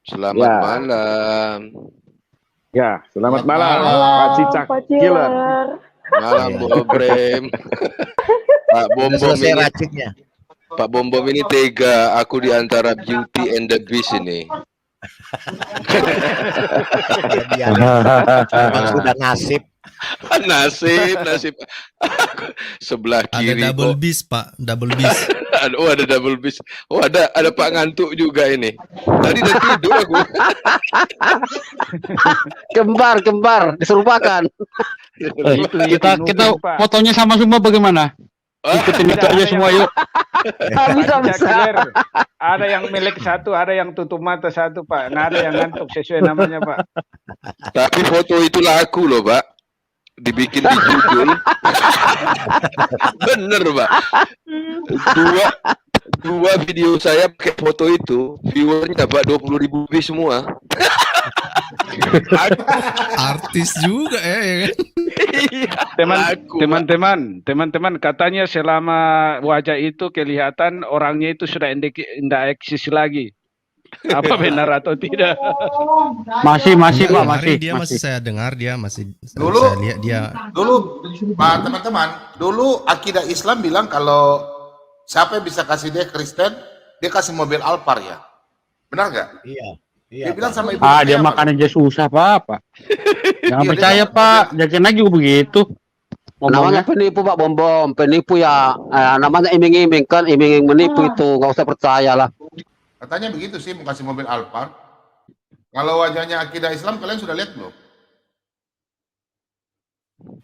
Selamat Ya. malam. Ya, selamat malam, Malam, Pak Cicak Pak Killer. Killer. Malam Iya. Bu Brem. Pak Udah Bom Bom selesai ini, raciknya. Pak Bom Bom ini tega. Aku di antara Beauty and the Beast ini. Dia memang sudah nasib. Nasib. Sebelah Ada kiri double kok. bis, Pak. Double bis. Oh, ada double beast. Oh, ada Pak ngantuk juga ini. Tadi udah tidur aku. Kembar diserupakan. Kita fotonya sama semua bagaimana? Ikutin itu aja semua yuk. Bisa. Ada yang milik satu, ada yang tutup mata satu, Pak. Nggak ada yang ngantuk sesuai namanya, Pak. Tapi foto itu laku loh, Pak. Dibikin di judul. Bener, Pak. Dua video saya pakai foto itu, viewernya Pak 20.000 lebih semua. Artis juga ya kan? Teman-teman, katanya selama wajah itu kelihatan orangnya itu sudah tidak eksis lagi. Apa benar atau tidak? Masih Pak, Hari masih. dia masih saya dengar dia masih Dulu- saya lihat dia Dulu, Pak teman-teman, dulu akidah Islam bilang kalau siapa yang bisa kasih dia Kristen, dia kasih mobil Alphard ya. Benar nggak? Iya. Dia bilang sama ibu. Dia makan aja susah Pak. Jangan Iya, percaya dia- Pak, Jajan lagi juga begitu. Namanya Ngomongnya. penipu Pak Bom, penipu ya. Namanya iming-iming kan, iming menipu itu, nggak usah percaya lah. Katanya begitu sih, mau kasih mobil Alphard. Kalau wajahnya akidah Islam, kalian sudah lihat belum?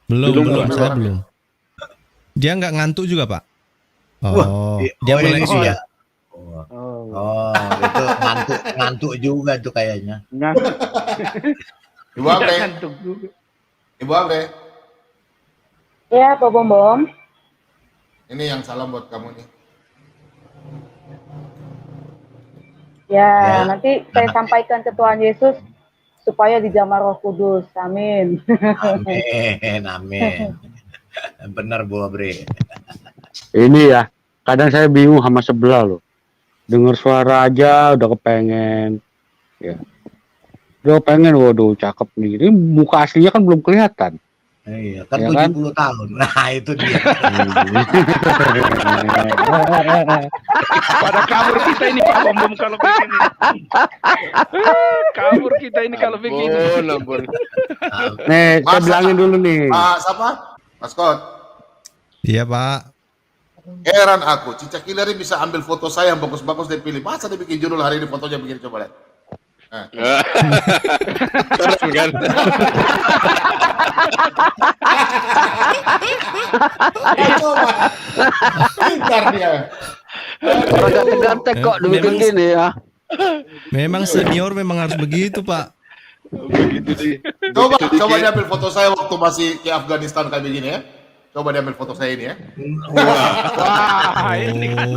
belum saya belum. Dia nggak ngantuk juga, Pak. Oh, dia ini koleksi dia. ya. Itu ngantuk juga tuh kayaknya. Ibu Abre, Ngantuk juga. Ibu Abre, Ya, Pak Bom Bom. ini yang salam buat kamu nih. Ya, Ya. nanti saya sampaikan ke Tuhan Yesus supaya dijamah Roh Kudus. Amin. Amin. Benar Bu Abre. Ini ya, kadang saya bingung sama sebelah loh. Dengar suara aja udah kepengen. Ya. Udah pengen, waduh cakep nih. Ini muka aslinya kan belum kelihatan. Iya, kan Ya kan? 70 tahun. Nah, itu dia. Pada kabur kita ini Pak Bom kalau begini. Kabur kita ini kalau begini. Ampun. Nih, saya Masa- bilangin dulu nih. Pak siapa? Mas Scott. Iya, Pak. Heran aku, Cicak Killer ini bisa ambil foto saya yang bagus-bagus dia pilih. Masa dia bikin judul hari ini fotonya begini, coba lihat. Keren kan? Coba. Pintar dia. Orang ganteng-ganteng kok dibikin gini ya. Memang senior memang harus begitu, Pak. Begitu sih. Coba dia ambil foto saya waktu masih ke Afghanistan kayak begini ya. Coba dia ambil foto saya ini ya. Wah, ini kan.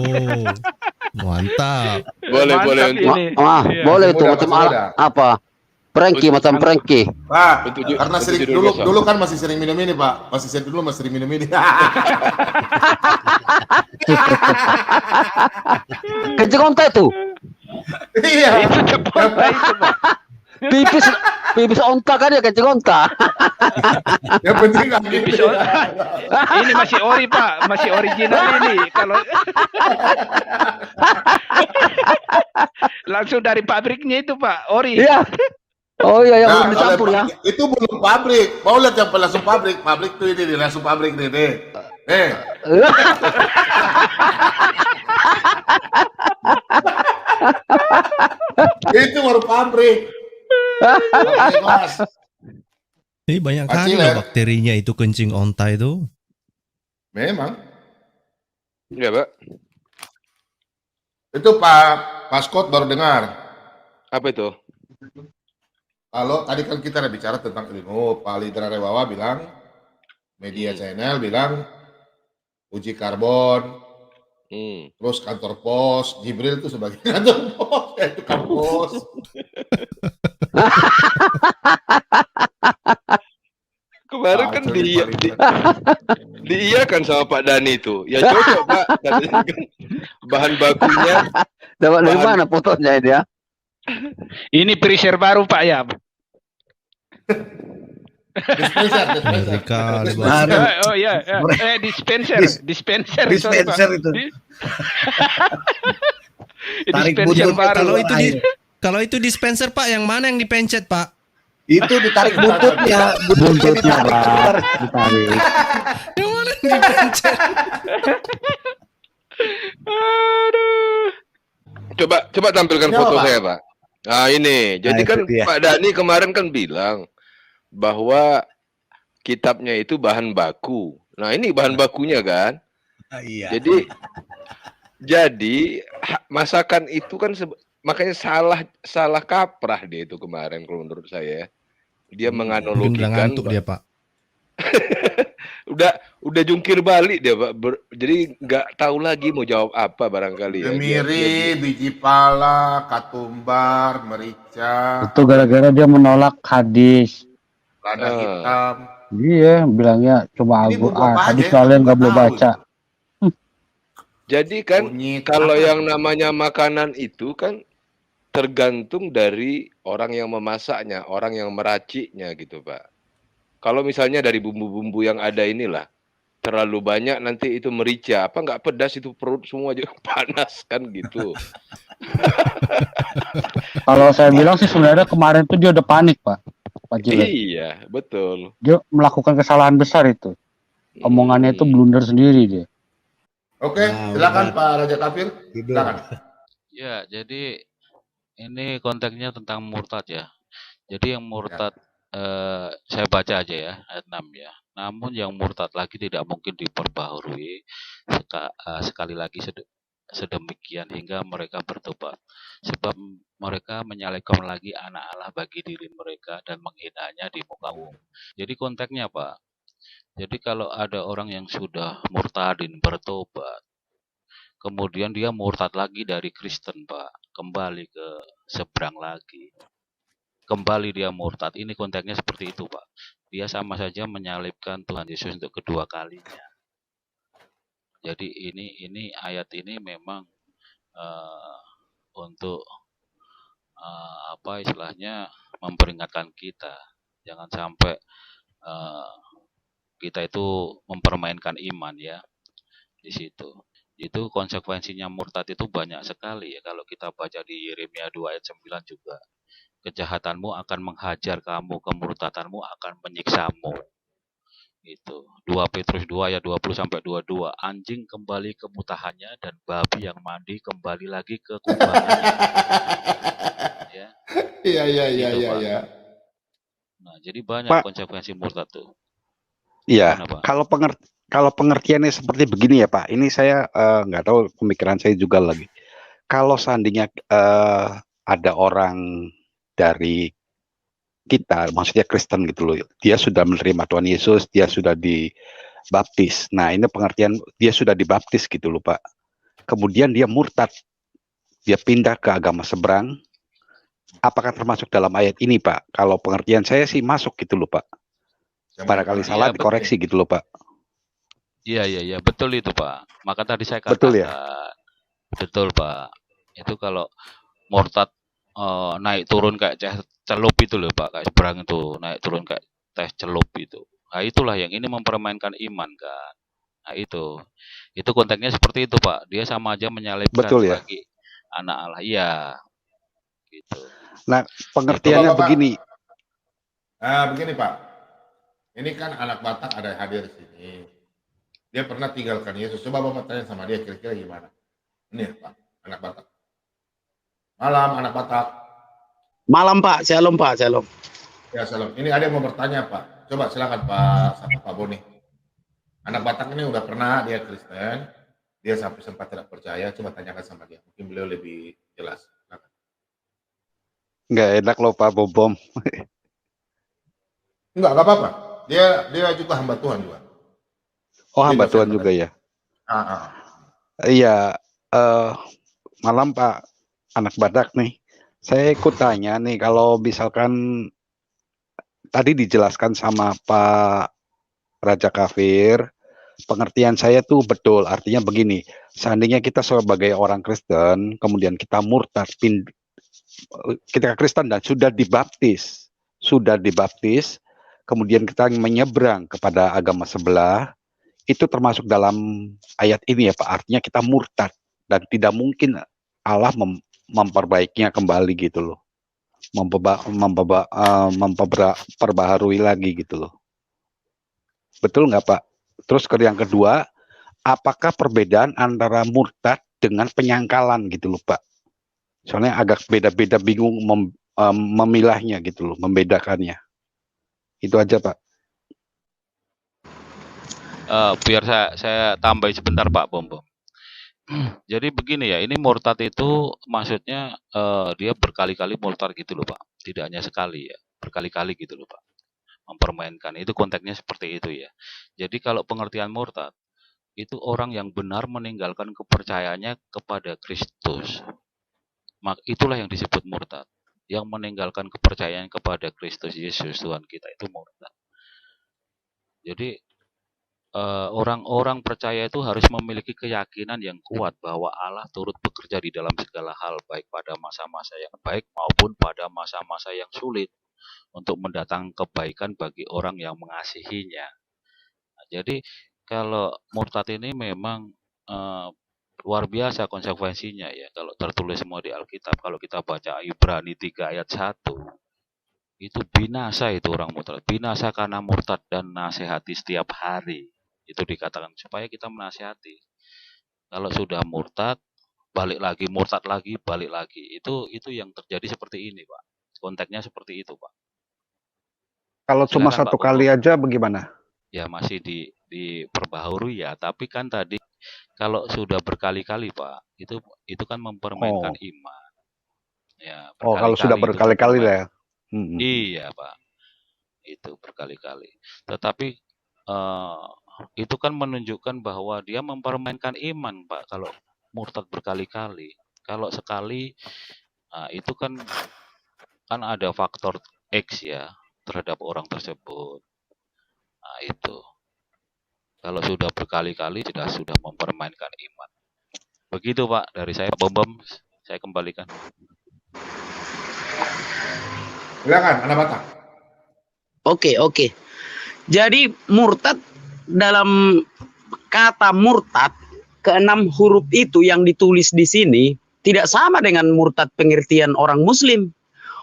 Oh, mantap. Boleh Mantap untuk ini. Boleh masih itu muda, macam masih muda. apa? Pranky macam pranky. Pak, Untuk karena sering judul besok. dulu kan masih sering minum ini, Pak. Masih sering minum ini. Kencing onta itu. Iya. Itu cepat itu Pak. Pipis onta kan ya kencing onta. Yang penting nggak gitu. Episode. Ini masih ori Pak, masih original ini. Kalau langsung dari pabriknya itu Pak, ori. Iya. Oh iya yang Nah, belum dicampur ya. itu belum pabrik. Mau lihat yang langsung pabrik. Pabrik tuh ini nih, langsung pabrik nih. Nih. Itu baru pabrik. Oke, Mas. Ini banyak Pak kali Killer. loh bakterinya itu kencing onta itu. Memang. Iya, Pak. Itu Pak Scott baru dengar. Apa itu? Kalau tadi kan kita ada bicara tentang ilmu, Pak Lidra Rewawa bilang, media channel bilang, uji karbon, terus kantor pos, Jibril itu sebagai kantor pos, itu kantor pos. Kemarin kan diiyakan sama Pak Dani itu. Ya cocok, Pak. Katanya kan bahan bakunya Dapat dari mana fotonya ini ya? Ini preacher baru Pak ya. Dispenser. Ngeri kali, Bos. Baru. Oh iya, dispenser, dispenser Dispenser itu. Tarik Dispenser buntut baru. Kalau itu air. Kalau itu dispenser Pak, yang mana yang dipencet Pak? Itu ditarik buntutnya. Buntutnya Pak, ditarik. Yang mana yang dipencet? Aduh. Coba tampilkan Coba, foto Pak. saya, Pak. Nah, ini. Jadi Nah, kan itu dia. Pak Dhani kemarin kan bilang bahwa kitabnya itu bahan baku. Nah, ini bahan bakunya kan. Iya. Jadi masakan itu kan makanya salah kaprah dia itu kemarin kalau menurut saya. Dia Mungkin udah menganalogikan ngantuk dia Pak. udah jungkir balik dia, Pak. Jadi nggak tahu lagi mau jawab apa barangkali ya. Kemiri, biji pala, katumbar, merica, Itu gara-gara dia menolak hadis. lada hitam. Dia bilangnya coba Ini bumbu apa hadis aja? kalian nggak Nggak boleh tahu baca. Jadi kan Kunyit, kalau apa? yang namanya makanan itu kan tergantung dari orang yang memasaknya, orang yang meraciknya gitu, Pak. Kalau misalnya dari bumbu-bumbu yang ada inilah terlalu banyak nanti itu merica, apa nggak pedas itu perut semua juga panas kan gitu. Kalau saya bilang sih sebenarnya kemarin tuh dia udah panik Pak Jilet. Iya, betul. Dia melakukan kesalahan besar itu. Omongannya itu blunder sendiri dia. Oke, Nah, silakan udah. Pak Raja Kafir. Tidur. Silakan. Ya, jadi ini konteksnya tentang murtad ya. Jadi yang murtad saya baca aja ya ayat 6 ya. Namun yang murtad lagi tidak mungkin diperbaharui sekali lagi sedemikian hingga mereka bertobat. Sebab mereka menyalibkan lagi anak Allah bagi diri mereka dan menghinanya di muka umum. Jadi konteksnya Pak. Jadi kalau ada orang yang sudah murtadin bertobat, kemudian dia murtad lagi dari Kristen Pak, kembali ke seberang lagi. Kembali dia murtad. Ini konteksnya seperti itu Pak. Dia sama saja menyalibkan Tuhan Yesus untuk kedua kalinya. Jadi ini ayat ini memang untuk apa istilahnya memperingatkan kita. Jangan sampai kita itu mempermainkan iman ya di situ. Itu konsekuensinya murtad itu banyak sekali ya. Kalau kita baca di Yeremia 2 ayat 9 juga. Kejahatanmu akan menghajar kamu, kemurtadanmu akan menyiksamu. Itu 2 Petrus 2 ayat 20 sampai 22. Anjing kembali ke mutahannya dan babi yang mandi kembali lagi ke kubangannya. Ya. Gitu, Pak. Iya. Nah, jadi banyak Pak. konsekuensi murtad tuh. Iya, Gimana, Pak? kalau pengertiannya seperti begini ya Pak, ini saya nggak tahu, pemikiran saya juga lagi. Kalau seandainya ada orang dari kita, maksudnya Kristen gitu loh, dia sudah menerima Tuhan Yesus, dia sudah dibaptis. Nah ini pengertian dia sudah dibaptis gitu loh Pak. Kemudian dia murtad, dia pindah ke agama seberang. Apakah termasuk dalam ayat ini Pak? Kalau pengertian saya sih masuk gitu loh Pak. Barangkali salah Iya, dikoreksi gitu loh Pak. Iya, betul itu Pak. Maka tadi saya katakan, Betul ya? betul Pak. Itu kalau murtad naik turun kayak celup itu loh Pak, kayak seberang itu naik turun kayak teh celup itu. Nah itulah yang ini mempermainkan iman kan. Nah itu konteksnya seperti itu Pak. Dia sama aja menyalibkan Betul ya? sebagai anak Allah. Iya, gitu. Nah pengertiannya Bapak. begini. Begini Pak. Ini kan anak Batak ada yang hadir di sini. Dia pernah tinggalkan Yesus. Coba Bapak tanya sama dia kira-kira gimana. Ini ya Pak, anak Batak. Malam anak Batak. Malam Pak, shalom Pak, shalom. Ya salam. Ini ada yang mau bertanya Pak. Coba silakan Pak Boni. Anak Batak ini udah pernah dia Kristen. Dia sampai sempat tidak percaya. Coba tanyakan sama dia. Mungkin beliau lebih jelas. Silakan. Nggak enak loh Pak Bobom. Enggak apa-apa. Dia juga hamba Tuhan juga. Oh hamba Dia Tuhan dosen juga ya. ya. Iya. Malam Pak, anak Batak nih. Saya ikut tanya nih, kalau misalkan tadi dijelaskan sama Pak Raja Kafir, pengertian saya tuh betul. Artinya begini, seandainya kita sebagai orang Kristen, kemudian kita murtad, kita Kristen dan sudah dibaptis, kemudian kita menyeberang kepada agama sebelah, itu termasuk dalam ayat ini ya Pak. Artinya kita murtad dan tidak mungkin Allah memperbaikinya kembali gitu loh, memperbaharui lagi gitu loh. Betul nggak Pak? Terus yang kedua, apakah perbedaan antara murtad dengan penyangkalan gitu loh Pak? Soalnya agak beda-beda, bingung memilahnya gitu loh, membedakannya. Itu aja Pak. Biar saya tambahin sebentar Pak Bom. Jadi begini ya, ini murtad itu maksudnya dia berkali-kali murtad gitu loh Pak. Tidak hanya sekali ya, berkali-kali gitu loh Pak. Mempermainkan, itu konteksnya seperti itu ya. Jadi kalau pengertian murtad, itu orang yang benar meninggalkan kepercayaannya kepada Kristus. Itulah yang disebut murtad. Yang meninggalkan kepercayaan kepada Kristus Yesus Tuhan kita, itu murtad. Jadi orang-orang percaya itu harus memiliki keyakinan yang kuat bahwa Allah turut bekerja di dalam segala hal, baik pada masa-masa yang baik maupun pada masa-masa yang sulit, untuk mendatangkan kebaikan bagi orang yang mengasihinya. Nah, jadi kalau murtad ini memang luar biasa konsekuensinya ya, kalau tertulis semua di Alkitab. Kalau kita baca Ibrani 3 ayat 1, itu binasa itu orang murtad, binasa karena murtad dan nasihati setiap hari. Itu dikatakan supaya kita menasihati. Kalau sudah murtad, balik lagi, murtad lagi, balik lagi. Itu yang terjadi seperti ini, Pak. Konteksnya seperti itu, Pak. Kalau cuma Silakan, satu Pak kali Bambang. aja bagaimana? Ya masih diperbaharui ya, tapi kan tadi kalau sudah berkali-kali, Pak, itu kan mempermainkan iman. Ya, Kalau sudah itu berkali-kali lah ya. Iya, Pak. Itu berkali-kali. Tetapi itu kan menunjukkan bahwa dia mempermainkan iman, Pak, kalau murtad berkali-kali. Kalau sekali, itu kan ada faktor X ya terhadap orang tersebut. Nah, itu. Kalau sudah berkali-kali sudah mempermainkan iman. Begitu Pak, dari saya Pak Bom, saya kembalikan. Silakan, Anda Batak. Oke. Jadi murtad, dalam kata murtad, ke-6 huruf itu yang ditulis di sini tidak sama dengan murtad pengertian orang Muslim.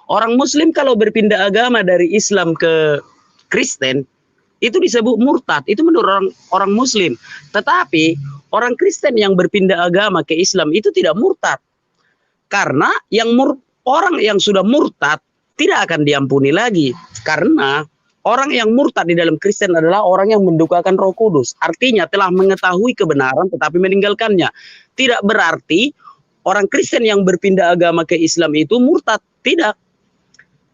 Orang Muslim kalau berpindah agama dari Islam ke Kristen, itu disebut murtad. Itu menurut orang Muslim. Tetapi orang Kristen yang berpindah agama ke Islam itu tidak murtad. Karena orang yang sudah murtad tidak akan diampuni lagi. Karena orang yang murtad di dalam Kristen adalah orang yang mendukakan Roh Kudus. Artinya telah mengetahui kebenaran tetapi meninggalkannya. Tidak berarti orang Kristen yang berpindah agama ke Islam itu murtad. Tidak.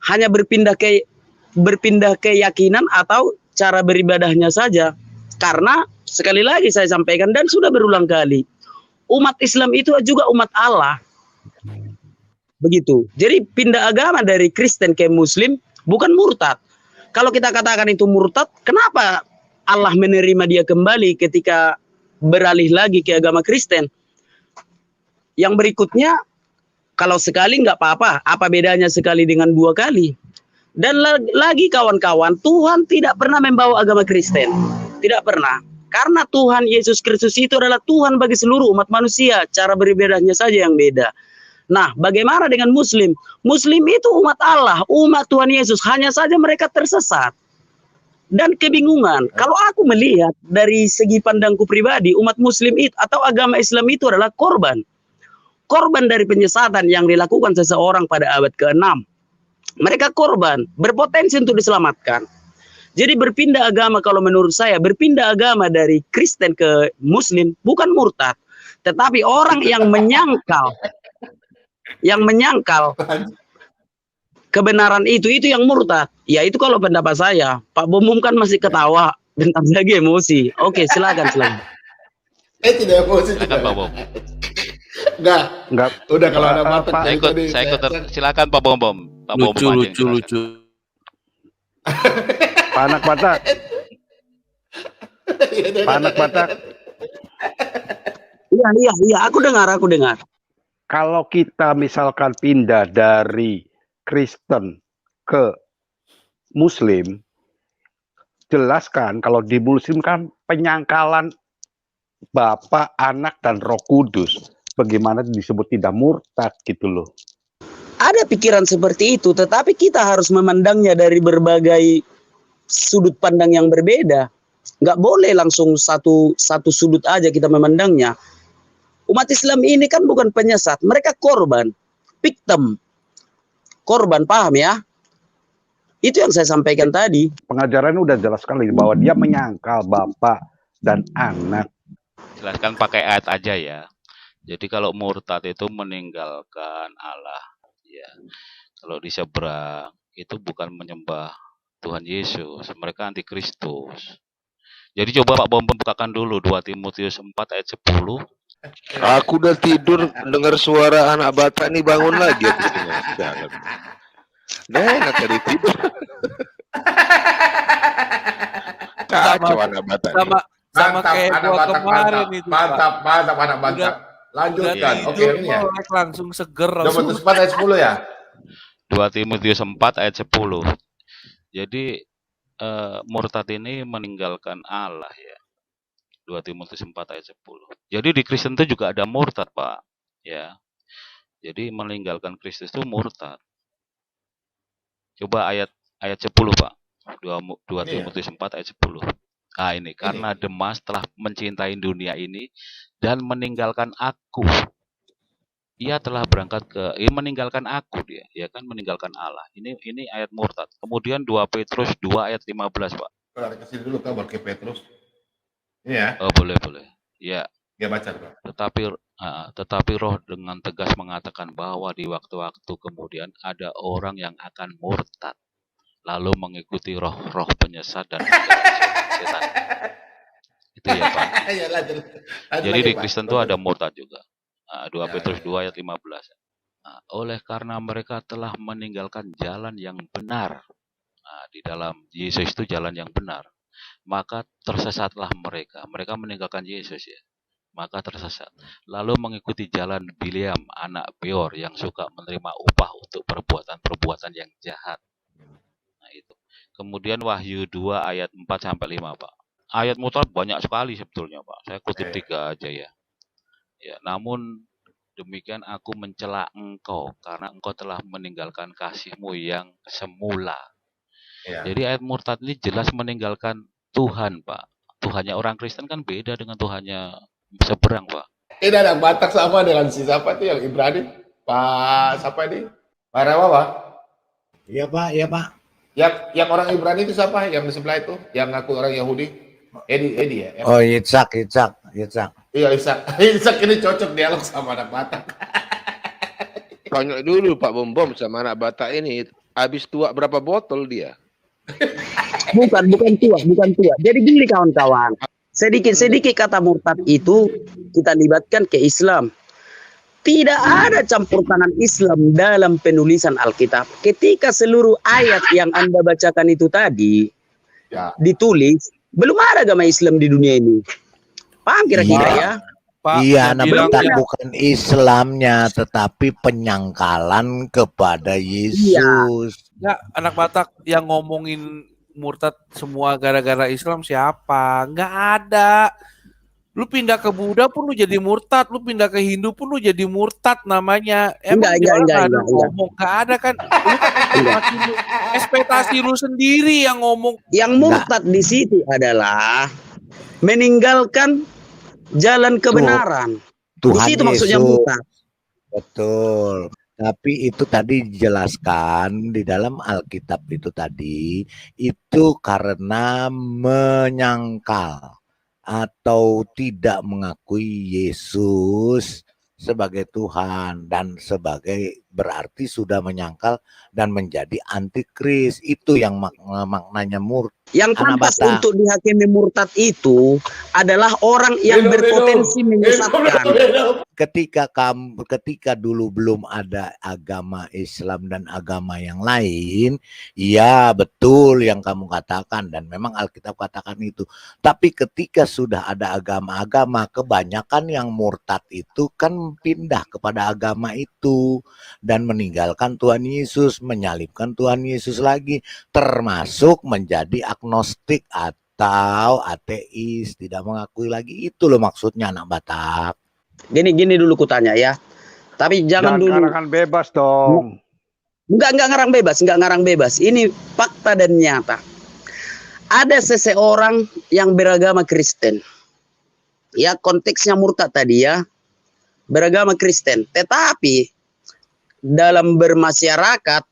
Hanya berpindah keyakinan atau cara beribadahnya saja. Karena sekali lagi saya sampaikan dan sudah berulang kali, umat Islam itu juga umat Allah. Begitu. Jadi pindah agama dari Kristen ke Muslim bukan murtad. Kalau kita katakan itu murtad, kenapa Allah menerima dia kembali ketika beralih lagi ke agama Kristen? Yang berikutnya, kalau sekali nggak apa-apa, apa bedanya sekali dengan 2 kali? Dan lagi kawan-kawan, Tuhan tidak pernah membawa agama Kristen. Tidak pernah. Karena Tuhan Yesus Kristus itu adalah Tuhan bagi seluruh umat manusia. Cara beribadahnya saja yang beda. Nah, bagaimana dengan Muslim? Muslim itu umat Allah, umat Tuhan Yesus. Hanya saja mereka tersesat dan kebingungan. Kalau aku melihat dari segi pandangku pribadi, umat Muslim itu atau agama Islam itu adalah korban. Korban dari penyesatan yang dilakukan seseorang pada abad ke-6. Mereka korban, berpotensi untuk diselamatkan. Jadi berpindah agama, kalau menurut saya, berpindah agama dari Kristen ke Muslim bukan murtad. Tetapi orang yang menyangkal kebenaran itu yang murtad. Ya itu kalau pendapat saya. Pak Bom kan masih ketawa, bentar lagi emosi. Oke, silakan. Tidak emosi. Silakan Pak Bom. Enggak. Udah kalau ada Batak. Saya ikut. Silakan Pak Bom. Pak Bom lucu. Pak Anak Batak. Pak Anak Batak. Iya, aku dengar. kalau kita misalkan pindah dari Kristen ke Muslim, jelaskan kalau di Muslim kan penyangkalan Bapa, Anak, dan Roh Kudus. Bagaimana disebut tidak murtad gitu loh. Ada pikiran seperti itu, tetapi kita harus memandangnya dari berbagai sudut pandang yang berbeda. Nggak boleh langsung satu sudut aja kita memandangnya. Umat Islam ini kan bukan penyesat, mereka korban, victim, korban, paham ya? Itu yang saya sampaikan tadi. Pengajarannya udah jelas sekali bahwa dia menyangkal Bapa dan Anak. Jelaskan pakai ayat aja ya. Jadi kalau murtad itu meninggalkan Allah, ya. Kalau di seberang itu bukan menyembah Tuhan Yesus, mereka anti Kristus. Jadi coba Pak Bom bukakan dulu 2 Timotius 4 ayat 10. Aku udah tidur dengar suara anak Batak nih, bangun lagi aku dengar. Jangan. Enak dari tidur. Kacau anak Batak. Sama kayak anak gua Batak, kemarin itu. mantap anak Batak. Lanjutkan. Oke, ini ya. Langsung seger. 2 Timotius 4 ayat 10 ya. 2 Timotius 4 ayat 10. Jadi murtad ini meninggalkan Allah ya. 2 Timotius 4 ayat 10. Jadi di Kristen itu juga ada murtad, Pak. Ya. Jadi meninggalkan Kristus itu murtad. Coba ayat 10, Pak. 2 Timotius 4 ayat 10. Ah ini, karena Demas telah mencintai dunia ini dan meninggalkan aku. Ia telah berangkat meninggalkan aku dia, ya kan, meninggalkan Allah. Ini ayat murtad. Kemudian 2 Petrus 2 ayat 15, Pak. Kalau kasih dulu kabar ke Petrus. Iya. Oh, boleh. Ya. Dia baca, Pak. Tetapi Roh dengan tegas mengatakan bahwa di waktu-waktu kemudian ada orang yang akan murtad, lalu mengikuti roh-roh penyesat dan setan. Itu ya, Pak. Jadi di Kristen itu ada murtad juga. 2 Petrus 2 ayat 15. Oleh karena mereka telah meninggalkan jalan yang benar. Di dalam Yesus itu jalan yang benar. Maka tersesatlah mereka. Mereka meninggalkan Yesus ya. Maka tersesat. Lalu mengikuti jalan Bileam, anak Beor, yang suka menerima upah untuk perbuatan-perbuatan yang jahat. Nah itu. Kemudian Wahyu 2 ayat 4-5, Pak. Ayat murtad banyak sekali sebetulnya, Pak. Saya kutip 3 aja ya. Ya, namun demikian aku mencela engkau karena engkau telah meninggalkan kasihmu yang semula. Ya. Jadi ayat murtad ini jelas meninggalkan Tuhan, Pak. Tuhannya orang Kristen kan beda dengan Tuhannya seberang, Pak. Ini ada Batak sama dengan si siapa tuh yang Ibrani? Pak siapa ini? Pak Rewawa? Iya Pak. Yang orang Ibrani itu siapa? Yang di sebelah itu? Yang ngaku orang Yahudi? Edi ya? Oh, Yitzhak. Iya, Ishak ini cocok dialog sama anak Batak. Tanya dulu Pak Bom sama anak Batak ini, habis tua berapa botol dia? Bukan tua. Jadi gini kawan-kawan, sedikit kata murtad itu kita libatkan ke Islam. Tidak ada campur tangan Islam dalam penulisan Alkitab. Ketika seluruh ayat yang Anda bacakan itu tadi ditulis, belum ada agama Islam di dunia ini. Paham kira-kira ya? Pak, iya, bukan Islamnya, tetapi penyangkalan kepada Yesus. Ya, anak Batak yang ngomongin murtad semua gara-gara Islam siapa? Nggak ada. Lu pindah ke Buddha pun lu jadi murtad, lu pindah ke Hindu pun lu jadi murtad namanya. Emang enggak. Ngomong nggak ada kan? Lu ekspektasi lu sendiri yang ngomong. Yang murtad di situ adalah meninggalkan jalan kebenaran. Tuhan Di situ maksudnya murtad. Betul. Tapi itu tadi dijelaskan di dalam Alkitab itu tadi, itu karena menyangkal atau tidak mengakui Yesus sebagai Tuhan dan sebagai berarti sudah menyangkal dan menjadi antikris. Itu yang maknanya murtad. Yang Anak pantas Batak. untuk dihakimi murtad itu adalah orang yang berpotensi menyesatkan. Ketika dulu belum ada agama Islam dan agama yang lain, ya betul yang kamu katakan dan memang Alkitab katakan itu. Tapi ketika sudah ada agama-agama, kebanyakan yang murtad itu kan pindah kepada agama itu dan meninggalkan Tuhan Yesus, menyalibkan Tuhan Yesus lagi, termasuk menjadi agnostik atau ateis, tidak mengakui lagi. Itu loh maksudnya anak Batak. Gini dulu kutanya ya. Tapi jangan dulu. Ngarang bebas dong. Enggak ngarang bebas. Ini fakta dan nyata. Ada seseorang yang beragama Kristen. Ya, konteksnya murtad tadi ya. Beragama Kristen. Tetapi dalam bermasyarakat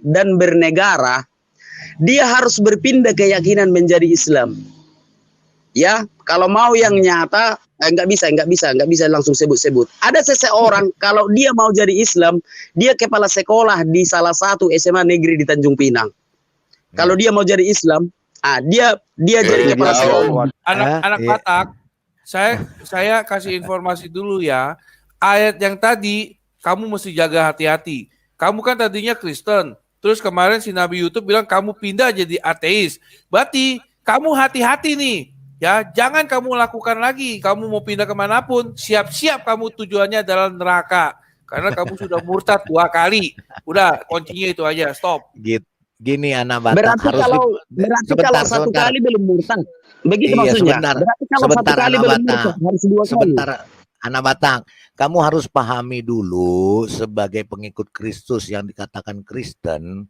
dan bernegara, dia harus berpindah keyakinan menjadi Islam. Ya, kalau mau yang nyata, nggak bisa langsung sebut-sebut. Ada seseorang kalau dia mau jadi Islam, dia kepala sekolah di salah satu SMA negeri di Tanjung Pinang. Kalau dia mau jadi Islam, dia jadi kepala sekolah. Anak Batak, saya kasih informasi dulu ya. Ayat yang tadi kamu mesti jaga hati-hati. Kamu kan tadinya Kristen, terus kemarin si Nabi YouTube bilang kamu pindah jadi ateis. Berarti kamu hati-hati nih. Ya, jangan kamu lakukan lagi. Kamu mau pindah kemanapun, siap-siap kamu tujuannya adalah neraka. Karena kamu sudah murtad 2 kali. Udah, kuncinya itu aja, stop. Gini anak Batak Berarti harus kalau satu kali belum murtad. Begitu maksudnya. Berarti kalau satu kali belum murtad, harus 2 kali. Sebentar, anak Batak, kamu harus pahami dulu sebagai pengikut Kristus yang dikatakan Kristen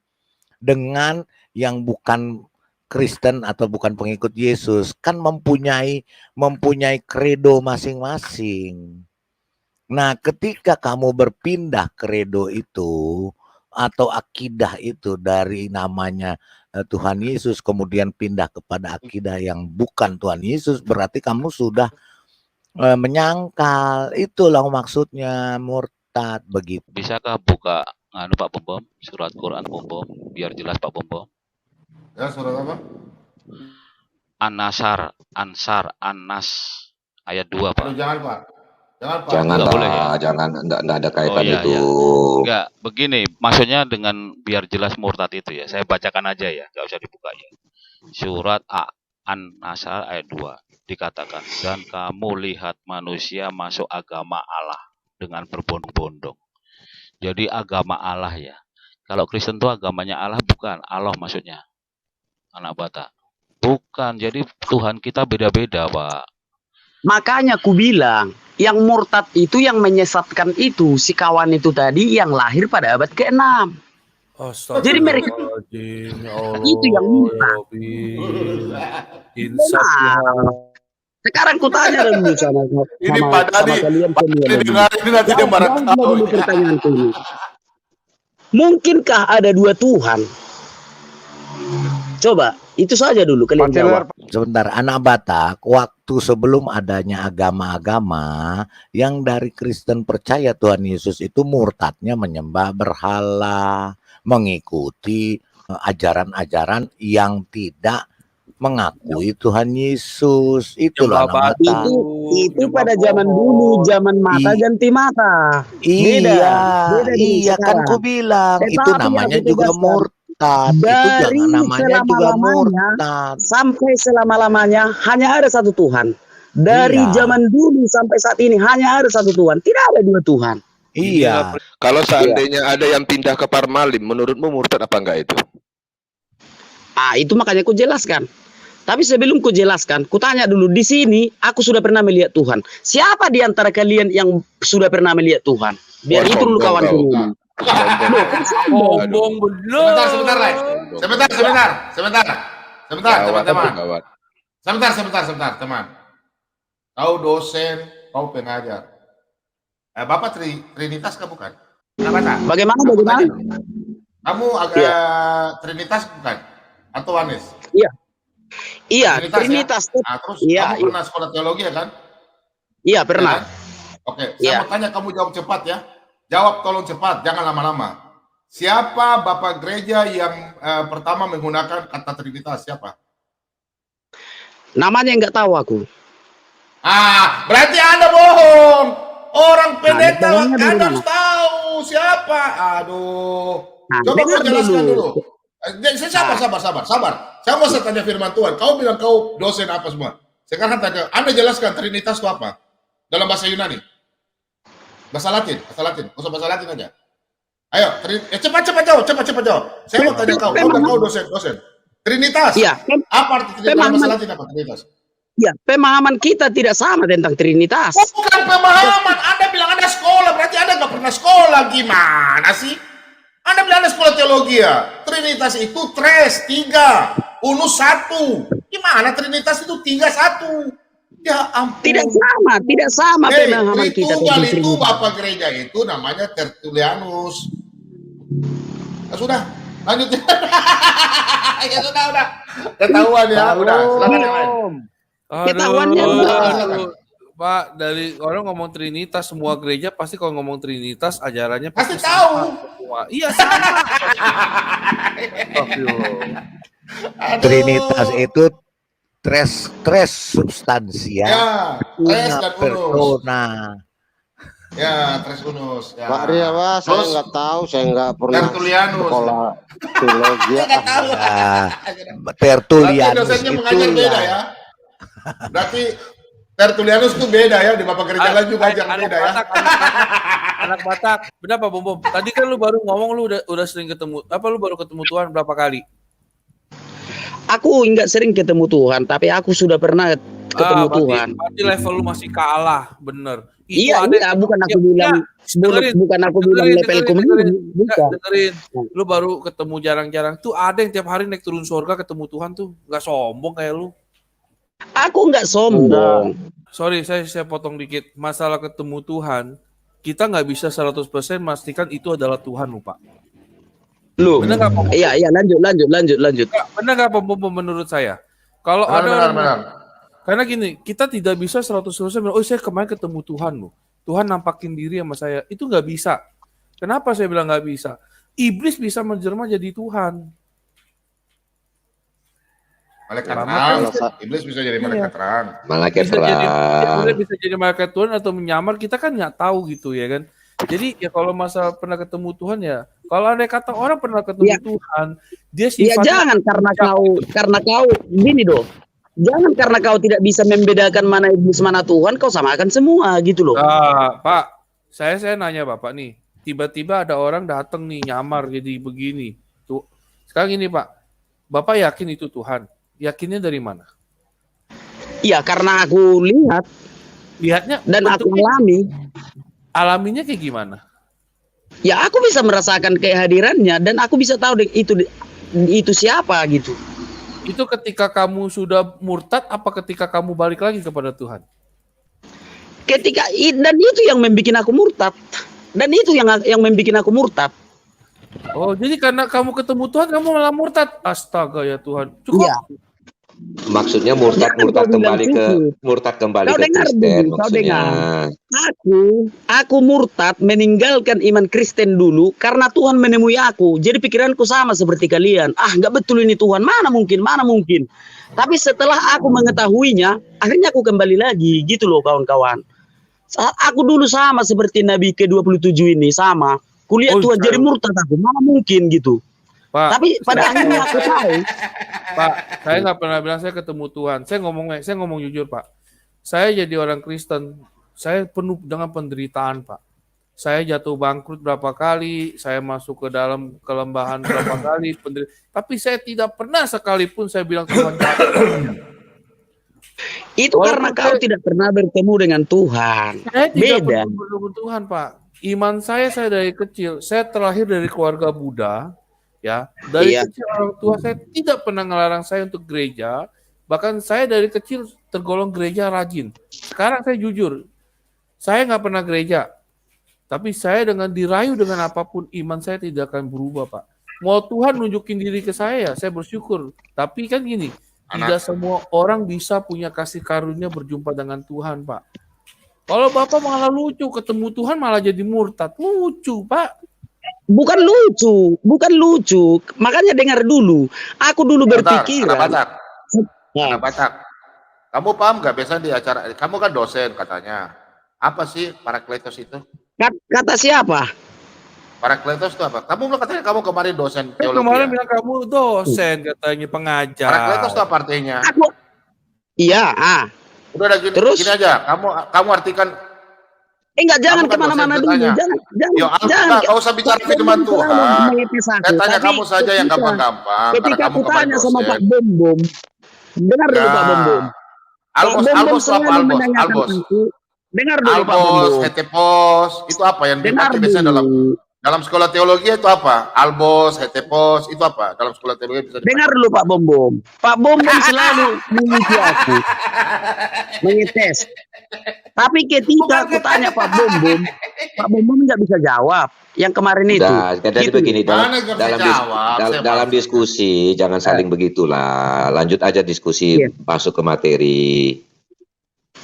dengan yang bukan Kristen atau bukan pengikut Yesus kan mempunyai kredo masing-masing. Nah, ketika kamu berpindah kredo itu atau akidah itu dari namanya Tuhan Yesus kemudian pindah kepada akidah yang bukan Tuhan Yesus, berarti kamu sudah menyangkal. Itulah maksudnya murtad begitu. Bisakah buka Pak Bombom, surat Quran Bombom, biar jelas Pak Bombom? Ya, surat apa? An-Nasr, Ansar, An-Nas ayat 2, Pak. Jangan, Pak. Jangan Nggak boleh ya? Jangan, enggak ada kaitan iya, itu. iya. Enggak, begini, maksudnya dengan biar jelas murtad itu ya. Saya bacakan aja ya, enggak usah dibuka ya. Surat An-Nasr ayat 2 dikatakan, dan kamu lihat manusia masuk agama Allah dengan berbondong-bondong. Jadi agama Allah ya. Kalau Kristen itu agamanya Allah, bukan Allah maksudnya. Anak Batak. Bukan, jadi Tuhan kita beda-beda, Pak. Makanya aku bilang, yang murtad itu, yang menyesatkan itu, si kawan itu tadi yang lahir pada abad ke-6. Jadi mereka itu yang murtad. Sekarang ku tanya dulu sama ini Pak Dadi dengar ini nanti dia marah tahu. Pertanyaanku ini. Mungkinkah ada 2 Tuhan? Coba, itu saja dulu kalian jawab. Sebentar, anak Batak, waktu sebelum adanya agama-agama yang dari Kristen percaya Tuhan Yesus itu murtadnya menyembah berhala, mengikuti ajaran-ajaran yang tidak mengakui Tuhan Yesus. Itulah anak Batak. Itu pada zaman dulu, zaman mata ganti mata. Iya, kan ku bilang itu namanya juga murtad. Dari selama-lamanya sampai selama-lamanya hanya ada 1 Tuhan. Dari zaman dulu sampai saat ini hanya ada 1 Tuhan. Tidak ada 2 Tuhan. Iya. Kalau seandainya ada yang pindah ke Parmalim, menurutmu murtad apa enggak itu? Itu makanya ku jelaskan. Tapi sebelum ku jelaskan, ku tanya dulu, di sini aku sudah pernah melihat Tuhan. Siapa di antara kalian yang sudah pernah melihat Tuhan? Biar itu dulu kawanku. Sombong bener. Sebentar, teman-teman. Teman. Tahu dosen, tahu pengajar. Bapak Trinitas kan bukan? Bagaimana? Kamu agak Trinitas bukan? Atau Wanis? Iya, Trinitas. Terus kamu pernah sekolah teologi ya kan? Iya, pernah. Oke, saya mau tanya, kamu jawab cepat ya. Jawab tolong cepat, jangan lama-lama. Siapa Bapak gereja yang pertama menggunakan kata Trinitas? Siapa? Namanya nggak tahu aku. Berarti Anda bohong. Orang pendeta bohongnya dari Anda mana? harus tahu siapa. Aduh. Coba kau dengar jelaskan dulu. dulu. Sabar. Saya nggak usah tanya firman Tuhan. Kau bilang kau dosen apa semua. Sekarang tanya, Anda jelaskan Trinitas itu apa? Dalam bahasa Yunani. Bahasa Latin. Usah bahasa Latin aja. Ayo, cepat jawab. Saya mau tanya kau. Kau dosen. Trinitas. Iya. Apa arti Trinitas? Dalam bahasa Latin apa Trinitas? Ya, pemahaman kita tidak sama tentang Trinitas. Bukan pemahaman. Anda bilang Anda sekolah, berarti Anda nggak pernah sekolah. Gimana sih? Anda bilang Anda sekolah teologi ya. Trinitas itu tres, 3. Unus 1. Gimana Trinitas itu 3, 1? Ya ampun. Tidak sama pemahaman kita tentang Tritunggal itu Trinitas. Bapak gereja itu namanya Tertullianus. Nah, sudah, lanjut. Ya sudah. Ketahuan ya, udah. Silakan yang lain. Aduh, Pak, dari orang ngomong Trinitas, semua gereja pasti kalau ngomong Trinitas ajarannya pasti tahu. Semua. Iya sama. Trinitas itu tres substansia. Ya, tres dan unus. Persona. Ya, tres unus. Ya. Pak Ria, saya nggak tahu, saya nggak pernah sekolah teologi. Tertullianus dosennya itu mengajar beda ya. Berarti Tertullianus itu beda ya, di Bapak gereja lain juga ajar beda ya. Anak Batak. Berapa Bom? Tadi kan lu baru ngomong lu udah sering ketemu. Apa lu baru ketemu Tuhan berapa kali? Aku nggak sering ketemu Tuhan, tapi aku sudah pernah ketemu Tuhan. Berarti level lu masih kalah, bener. Iya, bukan aku bilang levelku dengerin. Lu baru ketemu jarang-jarang. Tuh ada yang tiap hari naik turun surga ketemu Tuhan tuh. Nggak sombong kayak lu. Aku nggak sombong. Sorry, saya potong dikit. Masalah ketemu Tuhan, kita nggak bisa 100% memastikan itu adalah Tuhan, Pak. Lu. Benar nggak, Pak? Iya, lanjut. Benar nggak, Pak, menurut saya? Kalau Benar. Karena gini, kita tidak bisa 100% bilang, saya kemarin ketemu Tuhan loh. Tuhan nampakin diri sama saya. Itu nggak bisa. Kenapa saya bilang nggak bisa? Iblis bisa menjelma jadi Tuhan. Malaikat terang. Iblis bisa jadi malaikat terang. Malaikat terang. Bisa jadi malaikat Tuhan atau menyamar, kita kan nggak tahu gitu ya kan. Jadi ya kalau masalah pernah ketemu Tuhan ya, kalau ada kata orang pernah ketemu Tuhan, dia sifatnya. Ya jangan karena kau gini dong. Jangan karena kau tidak bisa membedakan mana iblis mana Tuhan, kau samakan semua gitu loh. Nah, Pak, saya nanya Bapak nih, tiba-tiba ada orang datang nih nyamar jadi begini. Tuh, sekarang ini Pak, Bapak yakin itu Tuhan? Yakinnya dari mana? Iya, karena aku lihatnya dan aku alami. Alaminya kayak gimana? Ya, aku bisa merasakan kehadirannya dan aku bisa tahu itu siapa gitu. Itu ketika kamu sudah murtad apa ketika kamu balik lagi kepada Tuhan? Dan itu yang membuat aku murtad. Dan itu yang membuat aku murtad. Oh, jadi karena kamu ketemu Tuhan kamu malah murtad. Astaga ya Tuhan. Cukup. Iya. Maksudnya murtad kembali ke Kristen maksudnya. Aku murtad meninggalkan iman Kristen dulu karena Tuhan menemui aku. Jadi pikiranku sama seperti kalian. Nggak betul ini Tuhan. Mana mungkin. Tapi setelah aku mengetahuinya, akhirnya aku kembali lagi gitu loh kawan-kawan. Saat aku dulu sama seperti Nabi ke-27 ini sama. Kulihat Tuhan jadi murtad aku. Mana mungkin gitu. Pak, tapi pada akhirnya aku tahu. Pak, saya nggak pernah bilang saya ketemu Tuhan. Saya ngomong jujur, Pak. Saya jadi orang Kristen, saya penuh dengan penderitaan, Pak. Saya jatuh bangkrut berapa kali, saya masuk ke dalam kelembahan berapa kali, tapi saya tidak pernah sekalipun saya bilang Tuhan. Itu karena kau tidak pernah bertemu dengan Tuhan. Saya tidak Beda. pernah bertemu dengan Tuhan, Pak. Iman saya dari kecil, saya terlahir dari keluarga Buddha. Ya, dari kecil orang tua saya tidak pernah ngelarang saya untuk gereja. Bahkan saya dari kecil tergolong gereja rajin. Sekarang saya jujur, saya nggak pernah gereja. Tapi saya dengan dirayu dengan apapun, iman saya tidak akan berubah, Pak. Mau Tuhan nunjukin diri ke saya bersyukur. Tapi kan gini, tidak semua orang bisa punya kasih karunia berjumpa dengan Tuhan, Pak. Kalau Bapak malah lucu, ketemu Tuhan malah jadi murtad. Lucu, Pak. Bukan lucu. Makanya dengar dulu. Aku dulu berpikir. Anak Batak. Kamu paham nggak biasa di acara? Kamu kan dosen katanya. Apa sih Parakletos itu? Kata siapa? Parakletos itu apa? Kamu bilang katanya kamu kemarin dosen teologi. Kemarin Ya? bilang kamu dosen katanya pengajar. Parakletos itu apa artinya? Iya, Udah gini, terus? Gini aja, kamu artikan. Enggak, jangan kan kemana-mana dulu. Jangan. Yo, nggak usah bicara firman Tuhan. Saya tanya kamu saja yang gampang-gampang. Ketika aku tanya sama Pak Bom, dengar dulu Pak Bom. Albos apa albos? Dengar dulu Pak Bom. Albos, hetepos, itu apa yang dipakai biasanya dalam sekolah teologi itu apa? Albos, hetepos, itu apa? Dalam sekolah teologi bisa dipakai. Dengar dulu Pak Bom. Pak Bom selalu menguji aku. Mengetes. Tapi ketika aku tanya Pak Bom nggak bisa jawab. Yang kemarin itu. Jadi gitu. begini, dalam diskusi jangan saling begitulah. Lanjut aja diskusi, masuk ke materi.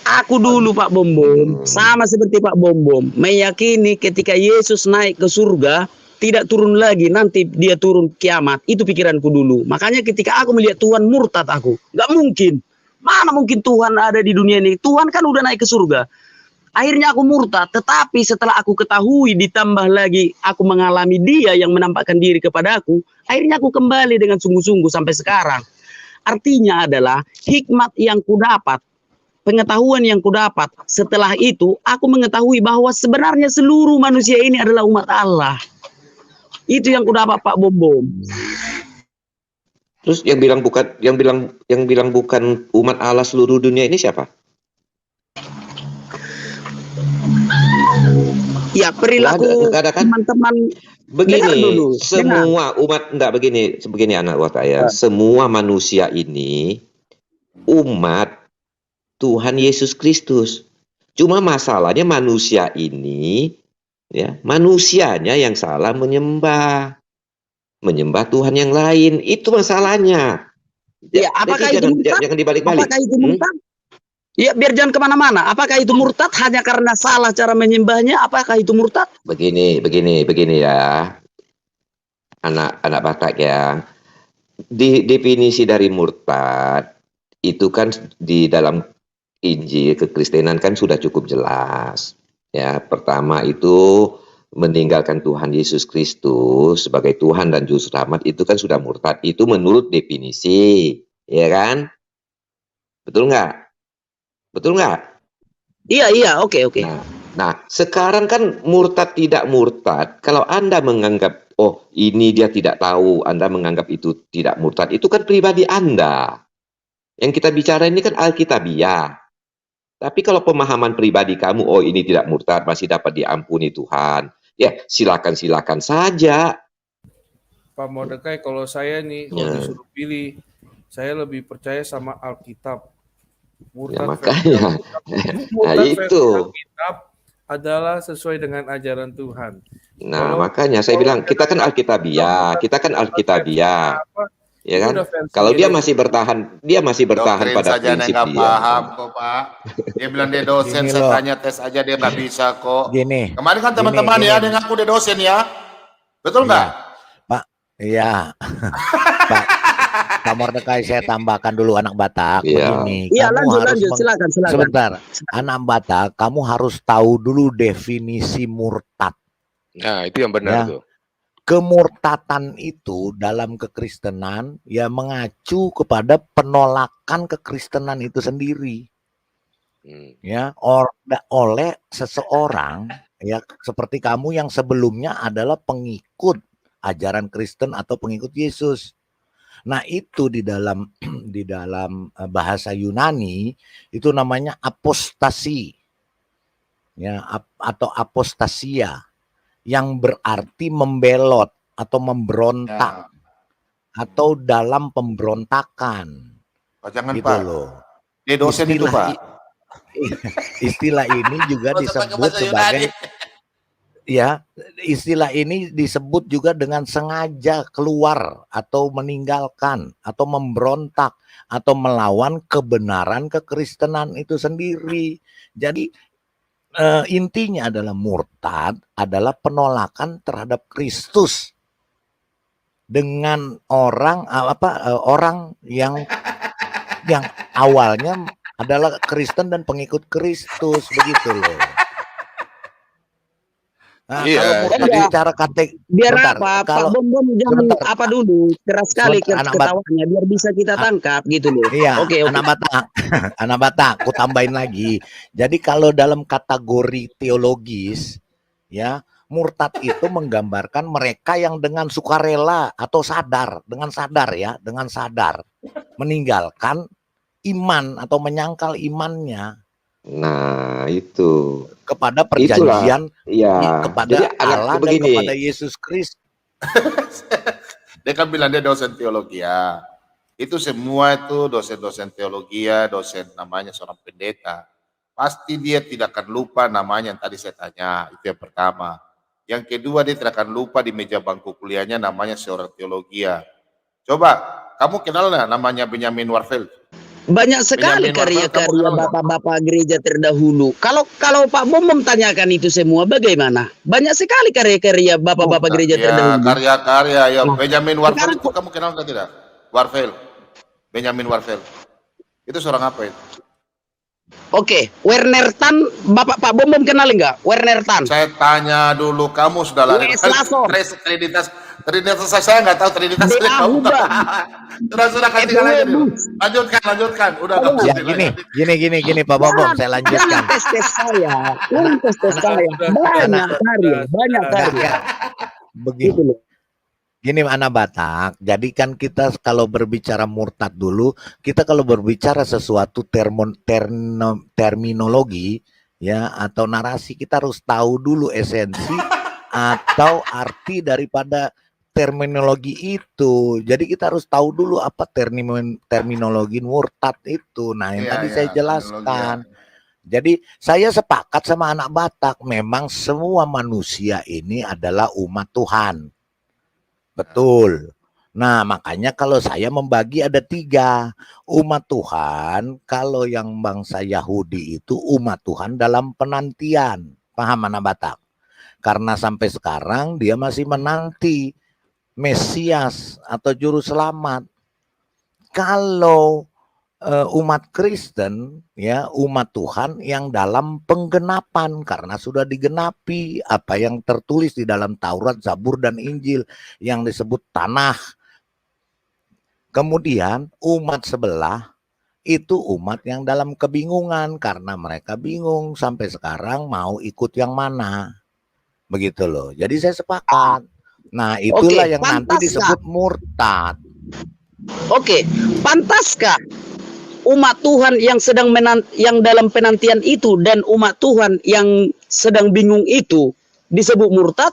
Aku dulu Pak Bom, sama seperti Pak Bom, meyakini ketika Yesus naik ke surga tidak turun lagi, nanti dia turun kiamat. Itu pikiranku dulu. Makanya ketika aku melihat Tuhan, murtad aku. Nggak mungkin. Mana mungkin Tuhan ada di dunia ini? Tuhan kan udah naik ke surga. Akhirnya aku murtad. Tetapi setelah aku ketahui, ditambah lagi aku mengalami dia yang menampakkan diri kepada aku, akhirnya aku kembali dengan sungguh-sungguh sampai sekarang. Artinya adalah hikmat yang kudapat, pengetahuan yang kudapat. Setelah itu, aku mengetahui bahwa sebenarnya seluruh manusia ini adalah umat Allah. Itu yang kudapat Pak Bom. Terus yang bilang bukan umat Allah seluruh dunia ini siapa? Ya, perilaku teman-teman. Begini, semua umat begini anak watak ya. Semua manusia ini umat Tuhan Yesus Kristus. Cuma masalahnya manusia ini, ya, manusianya yang salah menyembah Tuhan yang lain. Itu masalahnya. Ya, apakah itu murtad? Jangan dibalik-balik. Apakah itu murtad? Ya, biar jangan kemana-mana. Apakah itu murtad hanya karena salah cara menyembahnya? Apakah itu murtad? Begini ya, anak Batak ya. Definisi dari murtad itu kan di dalam Injil kekristenan kan sudah cukup jelas. Ya, pertama itu meninggalkan Tuhan Yesus Kristus sebagai Tuhan dan Juru Selamat itu kan sudah murtad. Itu menurut definisi, ya kan? Betul nggak? Iya, oke. Nah, sekarang kan murtad tidak murtad. Kalau Anda menganggap, oh ini dia tidak tahu, Anda menganggap itu tidak murtad, itu kan pribadi Anda. Yang kita bicara ini kan Alkitabiah. Tapi kalau pemahaman pribadi kamu, oh ini tidak murtad, masih dapat diampuni Tuhan. Ya, silakan saja. Pak Mordekai, kalau saya nih, kalau disuruh pilih, saya lebih percaya sama Alkitab. Murtad makanya. Nah, itu. Alkitab adalah sesuai dengan ajaran Tuhan. Nah, makanya saya bilang, kita kan Alkitabiah. Ya kan? Kalau dia masih bertahan pada prinsip dia. Paham kok Pak. Dia bilang dia dosen, saya tanya tes aja dia nggak bisa kok. Gini. Kemarin kan teman-teman ya, dia ngaku dia dosen ya. Betul nggak? Pak, iya. Pak Mordekai, saya tambahkan dulu anak Batak. Begini. Iya, lanjut, silakan. Sebentar. Anak Batak, kamu harus tahu dulu definisi murtad. Nah, itu yang benar tuh. Kemurtatan itu dalam kekristenan ya mengacu kepada penolakan kekristenan itu sendiri. Ya, oleh seseorang ya seperti kamu yang sebelumnya adalah pengikut ajaran Kristen atau pengikut Yesus. Nah, itu di dalam bahasa Yunani itu namanya apostasi. Ya, atau apostasia, yang berarti membelot atau memberontak atau dalam pemberontakan. Jangan gitu Pak. Loh. Dia dosen itu Pak. Istilah ini juga disebut sebagai istilah ini disebut juga dengan sengaja keluar atau meninggalkan atau memberontak atau melawan kebenaran kekristenan itu sendiri. Jadi intinya adalah murtad adalah penolakan terhadap Kristus dengan orang yang awalnya adalah Kristen dan pengikut Kristus, begitu loh. Nah, Iya, kalau murtad jadi secara Biar bentar, apa Pak kalau Bom jangan sebentar, apa dulu keras sekali sebentar, anak ketawanya biar bisa kita tangkap gitu loh. Iya, Oke. anak Batak, anak Batak, aku tambahin lagi. Jadi kalau dalam kategori teologis, ya, murtad itu menggambarkan mereka yang dengan sukarela atau sadar, dengan sadar meninggalkan iman atau menyangkal imannya. Nah, itu. Kepada Itulah. perjanjian, Ya. kepada Jadi Allah dan begini. kepada Yesus Kristus. Dia kan bilang dia dosen teologi ya. Itu semua itu dosen-dosen teologi ya, dosen namanya seorang pendeta. Pasti dia tidak akan lupa namanya yang tadi saya tanya. Itu yang pertama. Yang kedua dia tidak akan lupa di meja bangku kuliahnya namanya seorang teologi ya. Coba, kamu kenal nggak namanya Benjamin Warfeld? Banyak sekali Benjamin Warfeld, kamu karya-karya kenal nggak? bapak-bapak gereja terdahulu. Kalau Pak Bom tanyakan itu semua bagaimana? Banyak sekali karya-karya bapak-bapak gereja Ya, terdahulu. karya-karya ya. Nah, Benjamin Warfeld sekarang itu kamu kenal nggak tidak? Warfeld. Benjamin Warfeld. Itu seorang apa itu? Oke, Werner Tan, Pak Bom kenal nggak? Werner Tan. Saya tanya dulu, kamu sudah lari. W.S. Lasso. Trinitas saya nggak tahu Trinitas. Sudah kasih aja dulu. Lanjutkan. Udah nggak Ya, gini Pak Bom, saya lanjutkan. Tes saya. Tes saya. Banyak karya. Begini. Gini anak Batak, jadi kan kita kalau berbicara murtad dulu, kita kalau berbicara sesuatu terminologi ya atau narasi, kita harus tahu dulu esensi atau arti daripada terminologi itu. Jadi kita harus tahu dulu apa terminologi murtad itu. Nah, yang tadi saya jelaskan. Jadi saya sepakat sama anak Batak, memang semua manusia ini adalah umat Tuhan. Betul. Nah, makanya kalau saya membagi ada 3. Umat Tuhan, kalau yang bangsa Yahudi itu umat Tuhan dalam penantian. Paham anak Batak? Karena sampai sekarang dia masih menanti Mesias atau Juru Selamat. Kalau umat Kristen, ya umat Tuhan yang dalam penggenapan karena sudah digenapi apa yang tertulis di dalam Taurat, Zabur dan Injil yang disebut tanah. Kemudian umat sebelah itu umat yang dalam kebingungan karena mereka bingung sampai sekarang mau ikut yang mana. Begitu loh. Jadi saya sepakat. Nah, itulah yang nanti disebut murtad. Oke, pantaskah umat Tuhan yang yang dalam penantian itu dan umat Tuhan yang sedang bingung itu disebut murtad?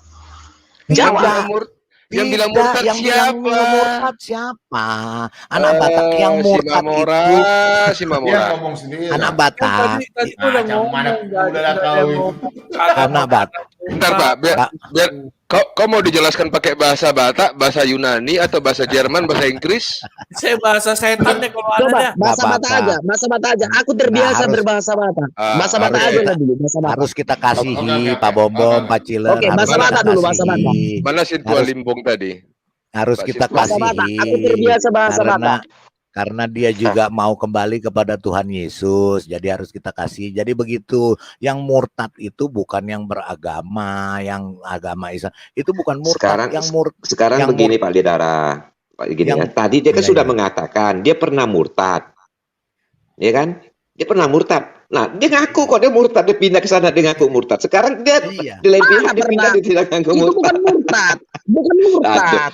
Jawab. Yang bilang murtad siapa? Anak Batak yang murtad itu. Si Mamora. Anak Batak. Anak Batak. Bentar Pak, biar kau mau dijelaskan pakai bahasa Batak, bahasa Yunani atau bahasa Jerman, bahasa Inggris? Saya bahasa setan deh kalau Coba ada. bahasa Batak aja. Aku terbiasa berbahasa Batak. Bahasa Batak aja lah dulu. Harus kita kasihi Pak Bom, Pak Ciler. Oke, bahasa Batak dulu, bahasa Batak. Mana si Tua Limbong tadi? Harus kita kasihi. Aku terbiasa bahasa Batak. Karena dia juga mau kembali kepada Tuhan Yesus, jadi harus kita kasih. Jadi begitu, yang murtad itu bukan yang beragama, yang agama Islam itu bukan murtad. Sekarang begini Pak Lidara, tadi dia kan sudah mengatakan dia pernah murtad, ya kan? Dia pernah murtad. Nah, dia ngaku kok dia murtad, dia pindah ke sana dia ngaku murtad. Sekarang dia di lain pihak dia pindah di tidak ngaku murtad. Itu bukan murtad. Bukan murtad.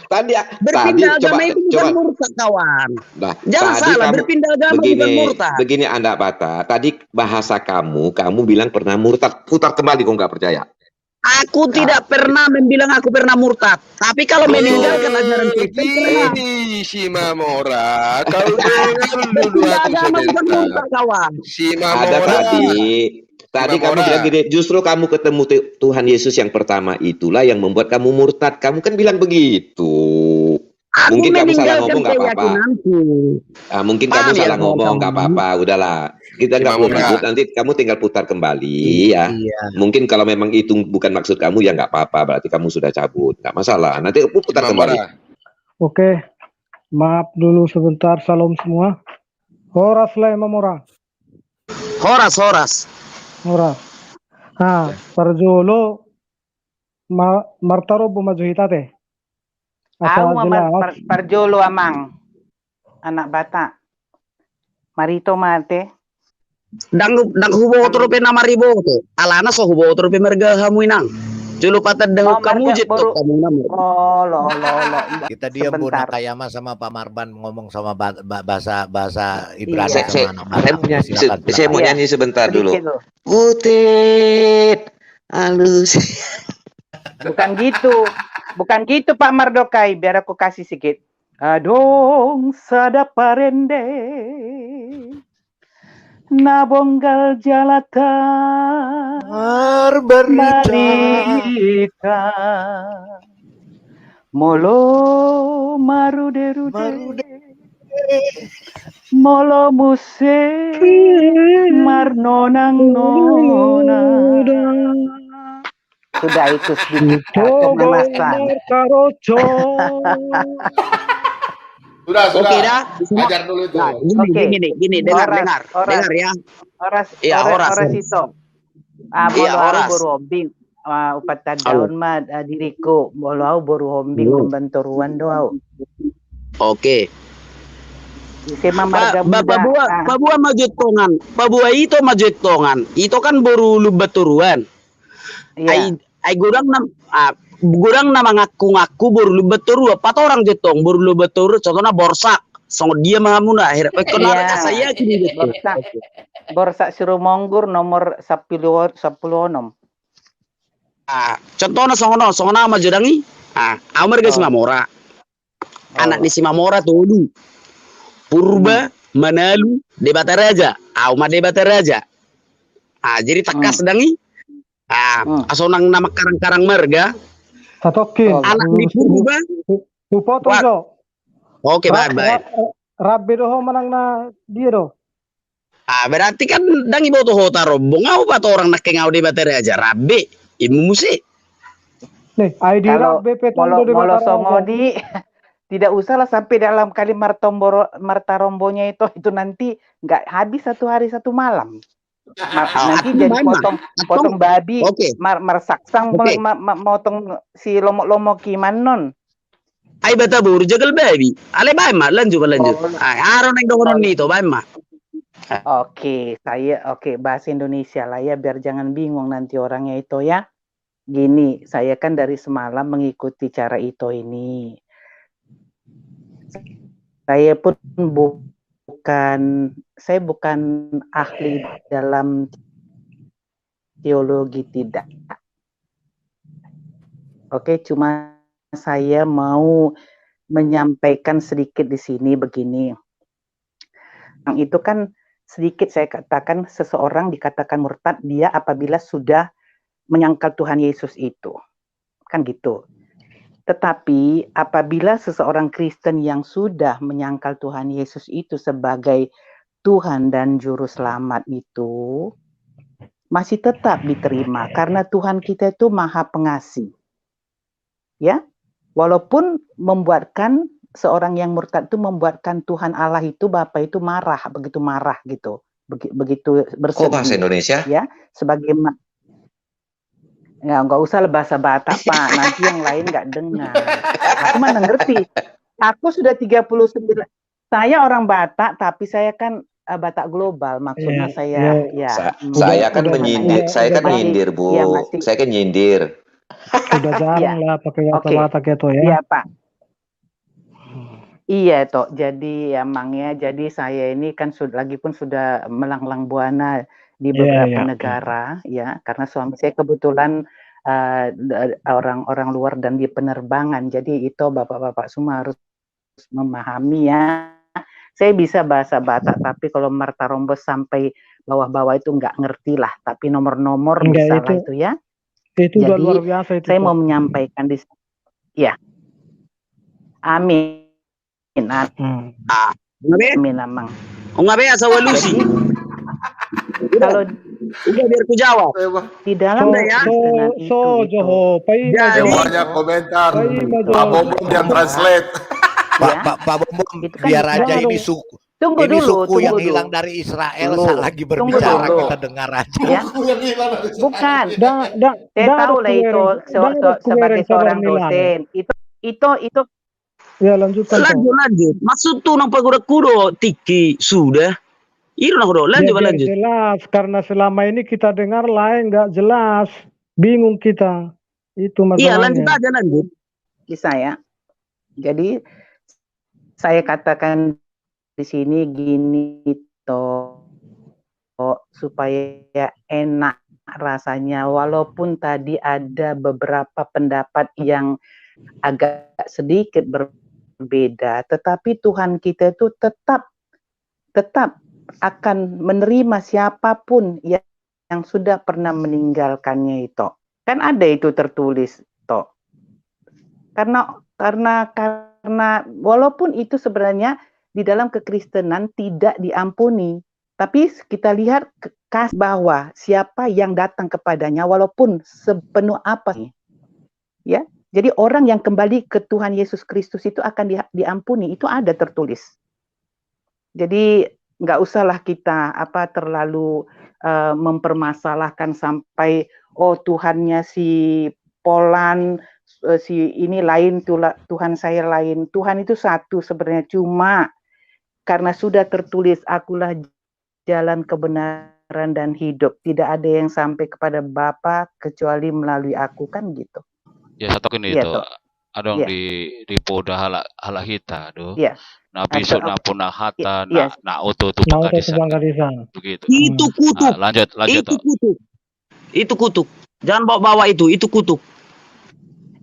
Berpindah agama itu bukan murtad, kawan. Nah, jangan salah, berpindah agama bukan murtad. Begini Anda Bata, tadi bahasa kamu bilang pernah murtad. Putar kembali kok nggak percaya. Aku tidak pernah membilang aku pernah murtad. Tapi kalau meninggalkan ajaran Kristen pernah. Si Mamora, kalau dulu aku sebentar. Kawan. Si Mamora. Ada tadi kamu bilang gini, justru kamu ketemu Tuhan Yesus yang pertama itulah yang membuat kamu murtad. Kamu kan bilang begitu. Mungkin kamu salah ngomong nggak apa-apa. Mungkin kamu salah ngomong nggak apa-apa. Udahlah, kita nggak perlu ribut. Nanti kamu tinggal putar kembali ya. Mungkin kalau memang itu bukan maksud kamu ya nggak apa-apa. Berarti kamu sudah cabut, nggak masalah. Nanti putar kembali. Oke, maaf dulu sebentar. Salam semua. Horas le Mamora. Horas. Ora. Parjolo martaro bumajuhitate. Asa Au jelas. parjolo amang. Anak Batak. Marito mate. Dang hubo otro pe na maribo to. Alana so hubo otro pe merga hamuinang. Julu patad dengan kamu jito kamu nama. Oh, lo. Kita diam Bu Sebentar. Nakayama sama Pak Marban ngomong sama bahasa Ibrani Saya sama anak mau nyanyi, Silakan, saya silakan. mau nyanyi sebentar dulu. Sedikit loh. Utit, halus. Bukan gitu Pak Mardokai, biar aku kasih sedikit. Adong sada parende nabonggal jalata barita molo marude molo muse marnonang nona. Sudah itu sedikit pemanasan. Sudah. Oke dah. Ajar dulu itu. Nah, gini, dengar ya. Oras itu. Iya, oras. Boru hombing. Upat daun mah diriku. Bolo boru hombing pembenturuan doa. Oke. Sema marga muda. Babua majetongan. Babua itu majetongan. Itu kan baru lubaturuan. Iya. Ai gurang nama ngaku-ngaku baru lubeturu apa orang jetong baru lubeturu contohnya borsak song dia mahamuna akhir saya gini borsak suruh monggur nomor 10 contohnya songono sama jodangi amar guys Simamora anak di Simamora tuh Purba Manalu Debataraja Auma Debataraja jadi tekas sedangi asonang nama karang-karang marga Satokin. anak di Purba Upotong so. Oke, baik. Rabbe doho manang na dia do. Berarti kan dangi boto hota rombong ngau pa orang nak ngau di baterai aja rabbe imu musi. Nih, ID rabbe petong do di Molo baterai. Songodi tidak usahlah sampai dalam kali martarombonya itu nanti nggak habis 1 hari 1 malam. Nanti jadi potong babi, marsaksang, motong si lomok kimanon. Ay bata buru jagal babi. Ale bay ma lanjut. Araw nang dongonon nito bay ma. Oke, bahasa Indonesia lah ya biar jangan bingung nanti orangnya itu ya. Gini, saya kan dari semalam mengikuti cara itu ini. Saya pun saya bukan ahli dalam teologi tidak. Oke, cuma saya mau menyampaikan sedikit di sini begini. Yang itu kan sedikit saya katakan seseorang dikatakan murtad dia apabila sudah menyangkal Tuhan Yesus itu. Kan gitu. Tetapi apabila seseorang Kristen yang sudah menyangkal Tuhan Yesus itu sebagai Tuhan dan Juru Selamat itu masih tetap diterima karena Tuhan kita itu Maha Pengasih. Ya, walaupun membuatkan seorang yang murtad itu membuatkan Tuhan Allah itu Bapa itu begitu marah gitu. Begitu bersedih. Kok bahasa Indonesia? Ya, sebagaimana ya nggak usah bahasa Batak Pak, nanti yang lain nggak dengar. Aku mana ngerti. Aku sudah 39. Saya orang Batak, tapi saya kan Batak global. Maksudnya saya saya kan menyindir, saya kan nyindir Bu. Saya kan nyindir. Sudah jarang lah pakai kata-kata gitu ya. Iya Pak. Iya toh. Jadi ya Mang ya. Jadi saya ini kan lagi pun sudah melanglang buana di beberapa negara ya, karena suami saya kebetulan orang-orang luar dan di penerbangan, jadi itu bapak-bapak semua harus memahami ya. Saya bisa bahasa Batak, tapi kalau martarombos sampai bawah-bawah itu nggak ngerti lah, tapi nomor-nomor bisa lah itu ya. Itu jadi, udah luar biasa itu. Saya mau menyampaikan di ya. Amin. Amin Amang. Enggak asa walusi. Kalau udah biar ku jawab. Di dalam Joho, banyak komentar. Pak Bombom yang translate. Pak Bombom biar aja ini Tunggu Ini dulu, suku yang tunggu hilang dulu. dari Israel Dulu. lagi Tunggu berbicara, dulu. kita dengar aja. Ya. Suku yang hilang dari Bukan. Saya ada tahu lah itu sebagai kuveren seorang Milano. dosen. Itu Ya lanjutkan toh. Lanjut. Maksud tuh nampak kuda tiki sudah. Itu nak lanjut Biar lanjut. jelas karena selama ini kita dengar lain nggak jelas, bingung kita. Itu Iya, lanjut masalahnya. aja lanjut. bisa ya. Jadi saya katakan di sini gini toh supaya enak rasanya, walaupun tadi ada beberapa pendapat yang agak sedikit berbeda, tetapi Tuhan kita itu tetap akan menerima siapapun yang sudah pernah meninggalkannya itu. Kan ada itu tertulis toh. Karena walaupun itu sebenarnya di dalam kekristenan tidak diampuni, tapi kita lihat bahwa siapa yang datang kepadanya walaupun sepenuh apa, ya. Jadi orang yang kembali ke Tuhan Yesus Kristus itu akan diampuni, itu ada tertulis. Jadi nggak usahlah kita terlalu mempermasalahkan sampai Tuhannya si Polan, si ini lain, Tuhan saya lain. Tuhan itu satu sebenarnya, cuma karena sudah tertulis akulah jalan kebenaran dan hidup, tidak ada yang sampai kepada Bapa kecuali melalui aku, kan gitu. Ya satu ini Iya, itu toh. ada Iya. di poda hala kita do. Iya. Na bisu na punah hata Iya. na oto tu Nah, untuk pagadisan. Bangkadisan. Begitu. Itu kutuk. Lanjut Itu toh. kutuk. Itu kutuk. Jangan bawa itu kutuk.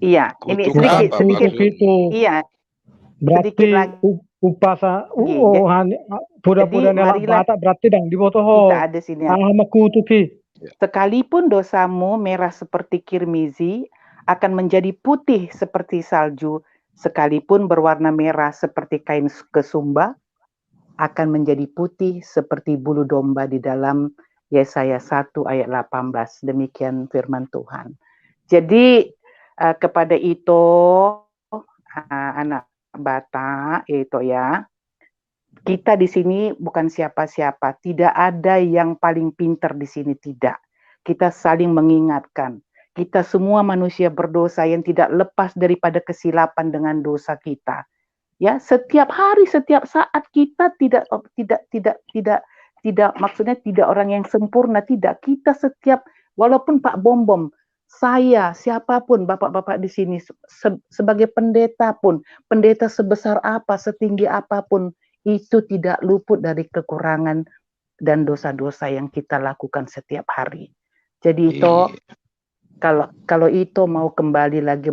Iya, ini Kutuk sedikit apa sedikit. maksudnya? Itu Iya, berarti sedikit lagi. upasa Jadi, puda-puda nelak marilah bata berarti dang di boto kita ada sini. sama kutuki. Sekalipun dosamu merah seperti kirmizi, akan menjadi putih seperti salju. Sekalipun berwarna merah seperti kain kesumba, akan menjadi putih seperti bulu domba, di dalam Yesaya 1 ayat 18. Demikian firman Tuhan. Jadi kepada itu anak Batak itu ya, kita di sini bukan siapa-siapa, tidak ada yang paling pintar di sini, tidak. Kita saling mengingatkan. Kita semua manusia berdosa yang tidak lepas daripada kesilapan dengan dosa kita. Ya, setiap hari, setiap saat kita tidak maksudnya tidak orang yang sempurna, tidak. Kita setiap, walaupun Pak Bom, saya, siapapun bapak-bapak di sini, sebagai pendeta pun, pendeta sebesar apa, setinggi apapun, itu tidak luput dari kekurangan dan dosa-dosa yang kita lakukan setiap hari. Jadi itu kalau itu mau kembali lagi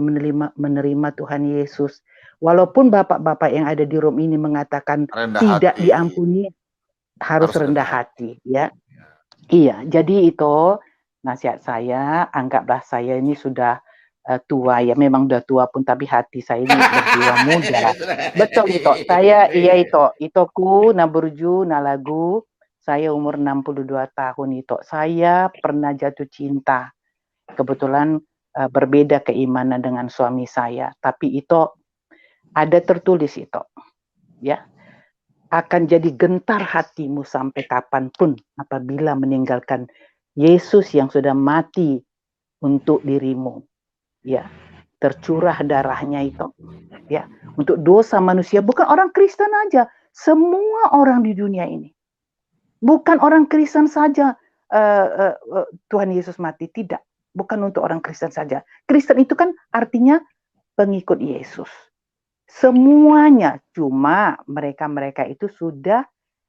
menerima Tuhan Yesus, walaupun bapak-bapak yang ada di room ini mengatakan tidak diampuni, harus rendah hati, ya. Iya, jadi itu nasihat saya. Anggaplah saya ini sudah tua, ya memang udah tua pun, tapi hati saya ini berjiwa muda. Betul itu. Saya itu ku naburju nalagu. Saya umur 62 tahun itu. Saya pernah jatuh cinta. Kebetulan berbeda keimanan dengan suami saya, tapi itu ada tertulis itu, ya. Akan jadi gentar hatimu sampai kapanpun apabila meninggalkan Yesus yang sudah mati untuk dirimu, ya, tercurah darahnya itu, ya, untuk dosa manusia. Bukan orang Kristen aja, semua orang di dunia ini. Bukan orang Kristen saja Tuhan Yesus mati, tidak. Bukan untuk orang Kristen saja. Kristen itu kan artinya pengikut Yesus. Semuanya, cuma mereka itu sudah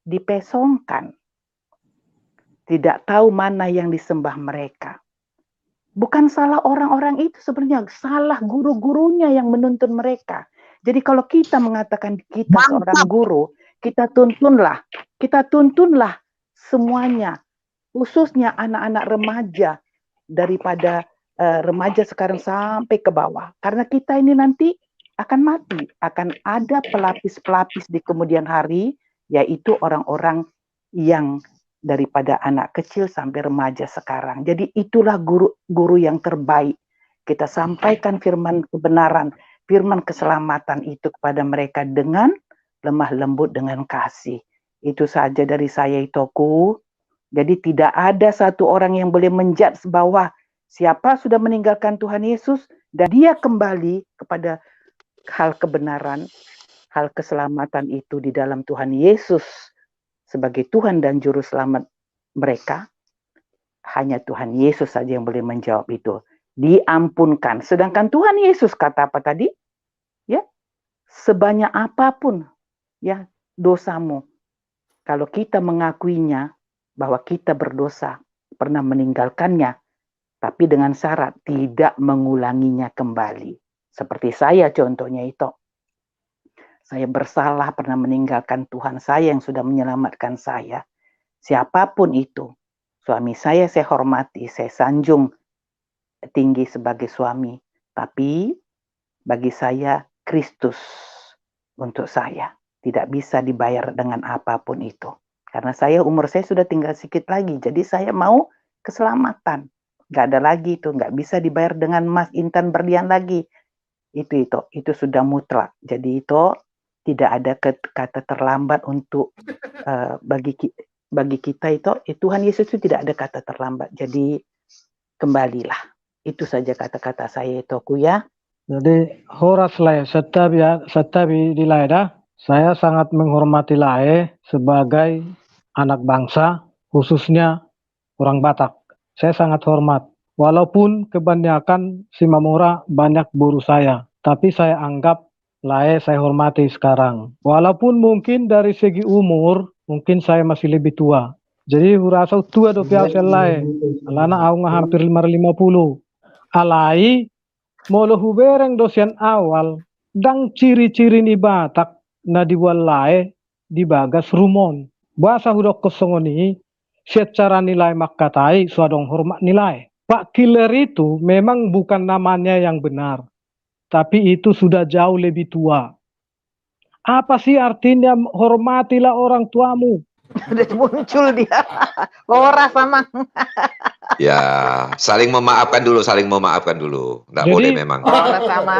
dipesongkan. Tidak tahu mana yang disembah mereka. Bukan salah orang-orang itu sebenarnya, salah guru-gurunya yang menuntun mereka. Jadi kalau kita mengatakan kita seorang guru, kita tuntunlah semuanya, khususnya anak-anak remaja, daripada remaja sekarang sampai ke bawah. Karena kita ini nanti akan mati, akan ada pelapis-pelapis di kemudian hari, yaitu orang-orang yang daripada anak kecil sampai remaja sekarang. Jadi itulah guru yang terbaik. Kita sampaikan firman kebenaran, firman keselamatan itu kepada mereka dengan lemah lembut, dengan kasih. Itu saja dari saya, Itoku. Jadi tidak ada satu orang yang boleh menjudge bahwa siapa sudah meninggalkan Tuhan Yesus dan dia kembali kepada hal kebenaran, hal keselamatan itu di dalam Tuhan Yesus sebagai Tuhan dan Juru Selamat mereka. Hanya Tuhan Yesus saja yang boleh menjawab itu. Diampunkan. Sedangkan Tuhan Yesus kata apa tadi? Ya, sebanyak apapun ya dosamu, kalau kita mengakuinya bahwa kita berdosa, pernah meninggalkannya, tapi dengan syarat tidak mengulanginya kembali. Seperti saya contohnya itu. Saya bersalah pernah meninggalkan Tuhan saya yang sudah menyelamatkan saya. Siapapun itu, suami saya hormati, saya sanjung tinggi sebagai suami. Tapi bagi saya Kristus untuk saya. Tidak bisa dibayar dengan apapun itu. Karena umur saya sudah tinggal sedikit lagi. Jadi saya mau keselamatan. Nggak ada lagi itu. Nggak bisa dibayar dengan emas, intan, berlian lagi. Itu sudah mutlak. Jadi itu tidak ada kata terlambat untuk bagi kita itu. Tuhan Yesus itu tidak ada kata terlambat. Jadi kembalilah. Itu saja kata-kata saya itu ya. Jadi horas lae setabi di laeda. Saya sangat menghormati lae sebagai anak bangsa, khususnya orang Batak. Saya sangat hormat. Walaupun kebanyakan si Mamora banyak buru saya, tapi saya anggap lae saya hormati sekarang. Walaupun mungkin dari segi umur, mungkin saya masih lebih tua. Jadi rasa tua do piasa lae. Alana au hampir 50. Alai molo hubereng dosian awal dang ciri-ciri ni Batak na diwalae di bagas rumon. Bahasa hudok kosongoni secara nilai makatai suadong hormat nilai. Pak Killer itu memang bukan namanya yang benar. Tapi itu sudah jauh lebih tua. Apa sih artinya hormatilah orang tuamu? Udah muncul dia. Horas sama. Ya, saling memaafkan dulu. Nggak boleh memang. Horas sama.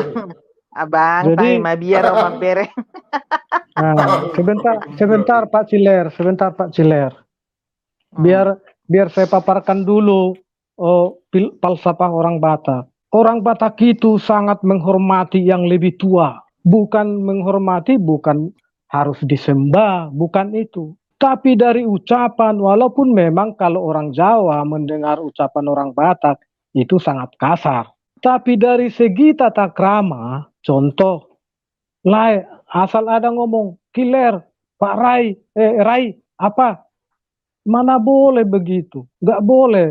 Abang, Jadi, biar Oma bere. Nah, sebentar Pak Ciler. Biar saya paparkan dulu falsafah orang Batak. Orang Batak itu sangat menghormati yang lebih tua. Bukan menghormati, bukan harus disembah, bukan itu. Tapi dari ucapan, walaupun memang kalau orang Jawa mendengar ucapan orang Batak itu sangat kasar. Tapi dari segi tata krama, contoh, asal ada ngomong, Kiler, Pak Rai, apa? Mana boleh begitu? Nggak boleh.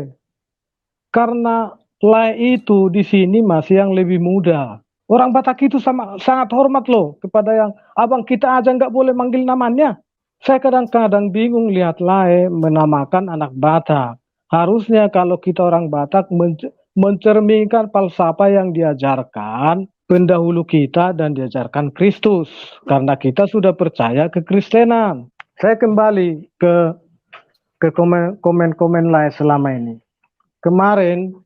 Karena itu di sini masih yang lebih muda. Orang Batak itu sangat hormat loh kepada yang abang kita aja nggak boleh manggil namanya. Saya kadang-kadang bingung lihat menamakan anak Batak. Harusnya kalau kita orang Batak mencerminkan falsafah yang diajarkan pendahulu kita dan diajarkan Kristus. Karena kita sudah percaya ke Kristenan. Saya kembali ke komen-komen selama ini. Kemarin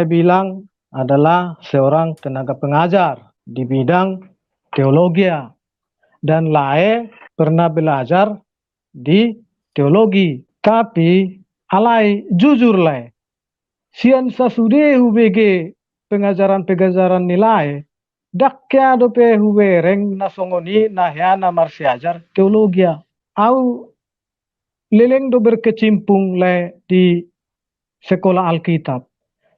bilang adalah seorang tenaga pengajar di bidang teologi. Dan pernah belajar di teologi. Tapi jujur sian sasude hubege pengajaran nilai dakya dope hubereng nasongoni nahyana marsiajar teologi. Au leleng do berkecimpung di sekolah Alkitab.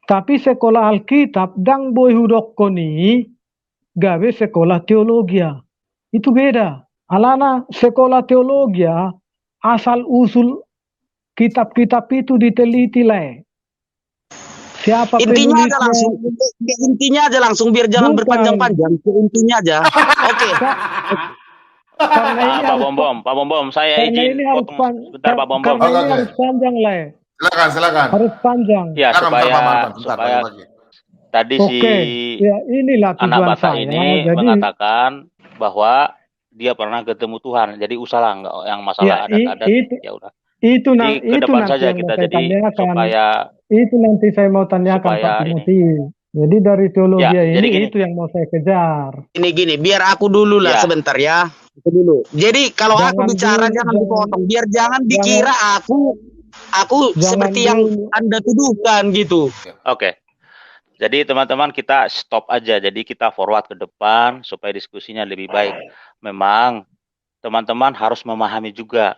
Tapi sekolah Alkitab dang boy hudokkoni gawe sekolah teologi. Itu beda. Alana sekolah teologi asal usul kitab-kitab itu diteliti Siapa intinya aja langsung biar jangan berpanjang-panjang. Intinya aja. Oke. Pak Bom, saya izin potong sebentar Pak Bom. Karena ini harus panjang Silakan. Harus panjang. Ya supaya tadi ya, inilah anak Batak saya. ini mengatakan bahwa dia pernah ketemu Tuhan. Jadi usahlah nggak yang masalah adat-adat ya udah. Itu ke depan saja kita jadi supaya itu nanti saya mau tanyakan Pak Timothy. Jadi dari teologi itu yang mau saya kejar. Ini gini, biar aku dulu lah sebentar ya. Itu dulu. Jadi kalau aku Jangan bicara dulu, jangan jangan- dipotong, biar jangan jangan- dikira aku Jangan seperti yang dulu. Anda tuduhkan gitu. Oke. Jadi teman-teman kita stop aja. Jadi kita forward ke depan supaya diskusinya lebih baik. Memang teman-teman harus memahami juga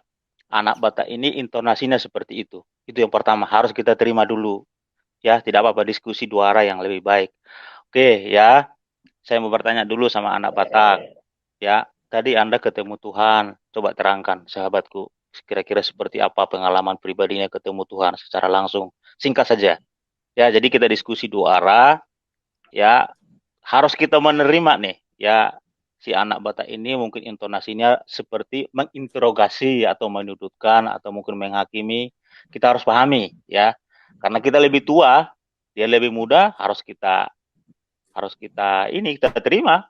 anak Batak ini intonasinya seperti itu. Itu yang pertama harus kita terima dulu. Ya, tidak apa-apa diskusi dua arah yang lebih baik. Oke, ya. Saya mau bertanya dulu sama anak Batak. Ya, tadi Anda ketemu Tuhan. Coba terangkan, sahabatku. Kira-kira seperti apa pengalaman pribadinya ketemu Tuhan secara langsung. Singkat saja. Ya, jadi kita diskusi dua arah. Ya, harus kita menerima nih. Ya, si anak Batak ini mungkin intonasinya seperti menginterogasi atau menyudutkan atau mungkin menghakimi. Kita harus pahami, ya. Karena kita lebih tua, dia lebih muda, harus kita terima,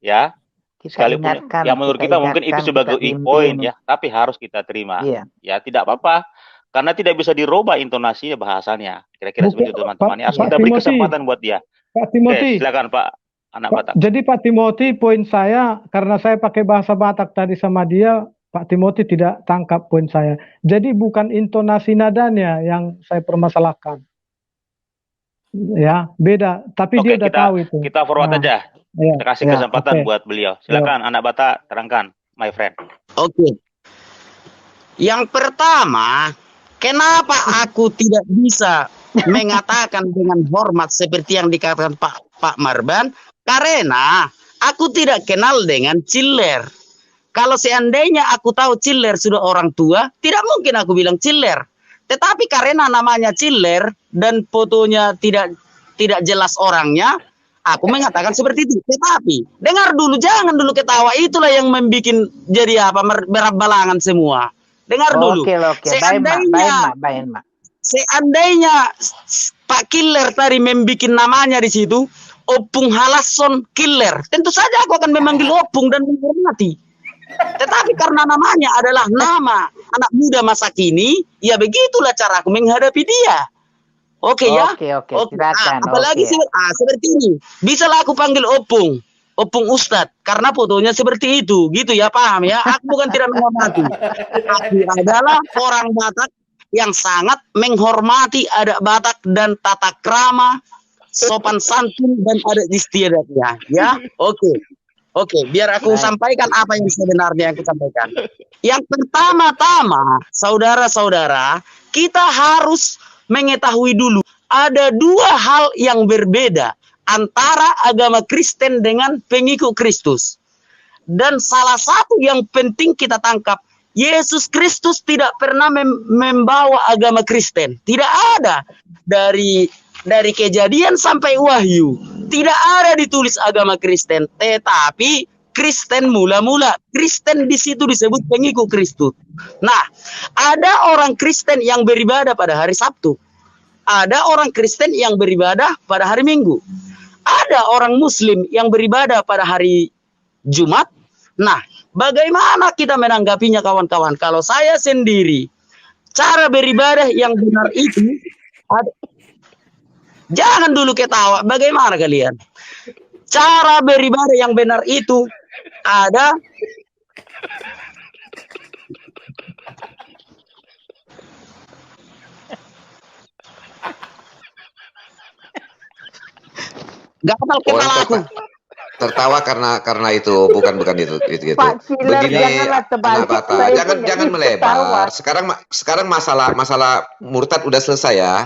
ya. Kita Sekalipun ingatkan, ya menurut kita mungkin itu ingatkan, sebagai kita poin bimbing. ya, tapi harus kita terima. Iya. Ya, tidak apa-apa. Karena tidak bisa dirubah intonasinya, bahasanya. Kira-kira seperti itu teman-teman. Ya, harus Pak kita beri Timothy. kesempatan buat dia. Pak Oke, Timothy. silakan Pak anak Batak. Jadi Pak Timothy, poin saya karena saya pakai bahasa Batak tadi sama dia, Pak Timothy tidak tangkap poin saya. Jadi bukan intonasi nadanya yang saya permasalahkan. Ya, beda. Tapi dia Oke, udah tahu itu. kita forward Nah, aja. ya, Kita kasih ya, kesempatan oke. buat beliau. Silakan anak Batak, terangkan, my friend. Oke. Yang pertama, kenapa aku tidak bisa mengatakan dengan hormat seperti yang dikatakan Pak Marban? Karena aku tidak kenal dengan Ciller. Kalau seandainya aku tahu Ciller sudah orang tua, tidak mungkin aku bilang Ciller. Tetapi karena namanya Ciller dan fotonya tidak jelas orangnya, aku mengatakan seperti itu. Tetapi dengar dulu, jangan dulu ketawa. Itulah yang membuat jadi apa berat-balangan semua. Dengar dulu. Oke. Baik, Mak. Seandainya Pak Killer tadi membuat namanya di situ, Opung Halason Killer, tentu saja aku akan memanggil Opung dan menghormati. Tetapi karena namanya adalah nama anak muda masa kini, ya begitulah cara aku menghadapi dia. Oke ya? Oke, silakan. Apalagi Oke. seperti ini. Bisalah aku panggil Opung Ustadz, karena fotonya seperti itu, gitu ya, paham ya? Aku bukan tidak menghormati. Aku adalah orang Batak yang sangat menghormati adat Batak dan tata krama, sopan santun dan adat istiadatnya, ya. Oke, biar aku sampaikan apa yang sebenarnya yang aku sampaikan. Yang pertama-tama, saudara-saudara, kita harus mengetahui dulu ada dua hal yang berbeda antara agama Kristen dengan pengikut Kristus. Dan salah satu yang penting kita tangkap, Yesus Kristus tidak pernah membawa agama Kristen. Tidak ada dari Kejadian sampai Wahyu. Tidak ada ditulis agama Kristen, tetapi Kristen mula-mula. Kristen di situ disebut pengikut Kristus. Nah, ada orang Kristen yang beribadah pada hari Sabtu. Ada orang Kristen yang beribadah pada hari Minggu. Ada orang Muslim yang beribadah pada hari Jumat. Nah, bagaimana kita menanggapinya kawan-kawan? Kalau saya sendiri, cara beribadah yang benar itu jangan dulu ketawa. Bagaimana kalian? Cara beribadah yang benar itu ada gatal kepala aku. Tertawa karena itu bukan itu gitu. Pak Ciller, Begini janganlah terbalik. anak Batak, Saya jangan punya melebar. Sekarang masalah murtad udah selesai ya.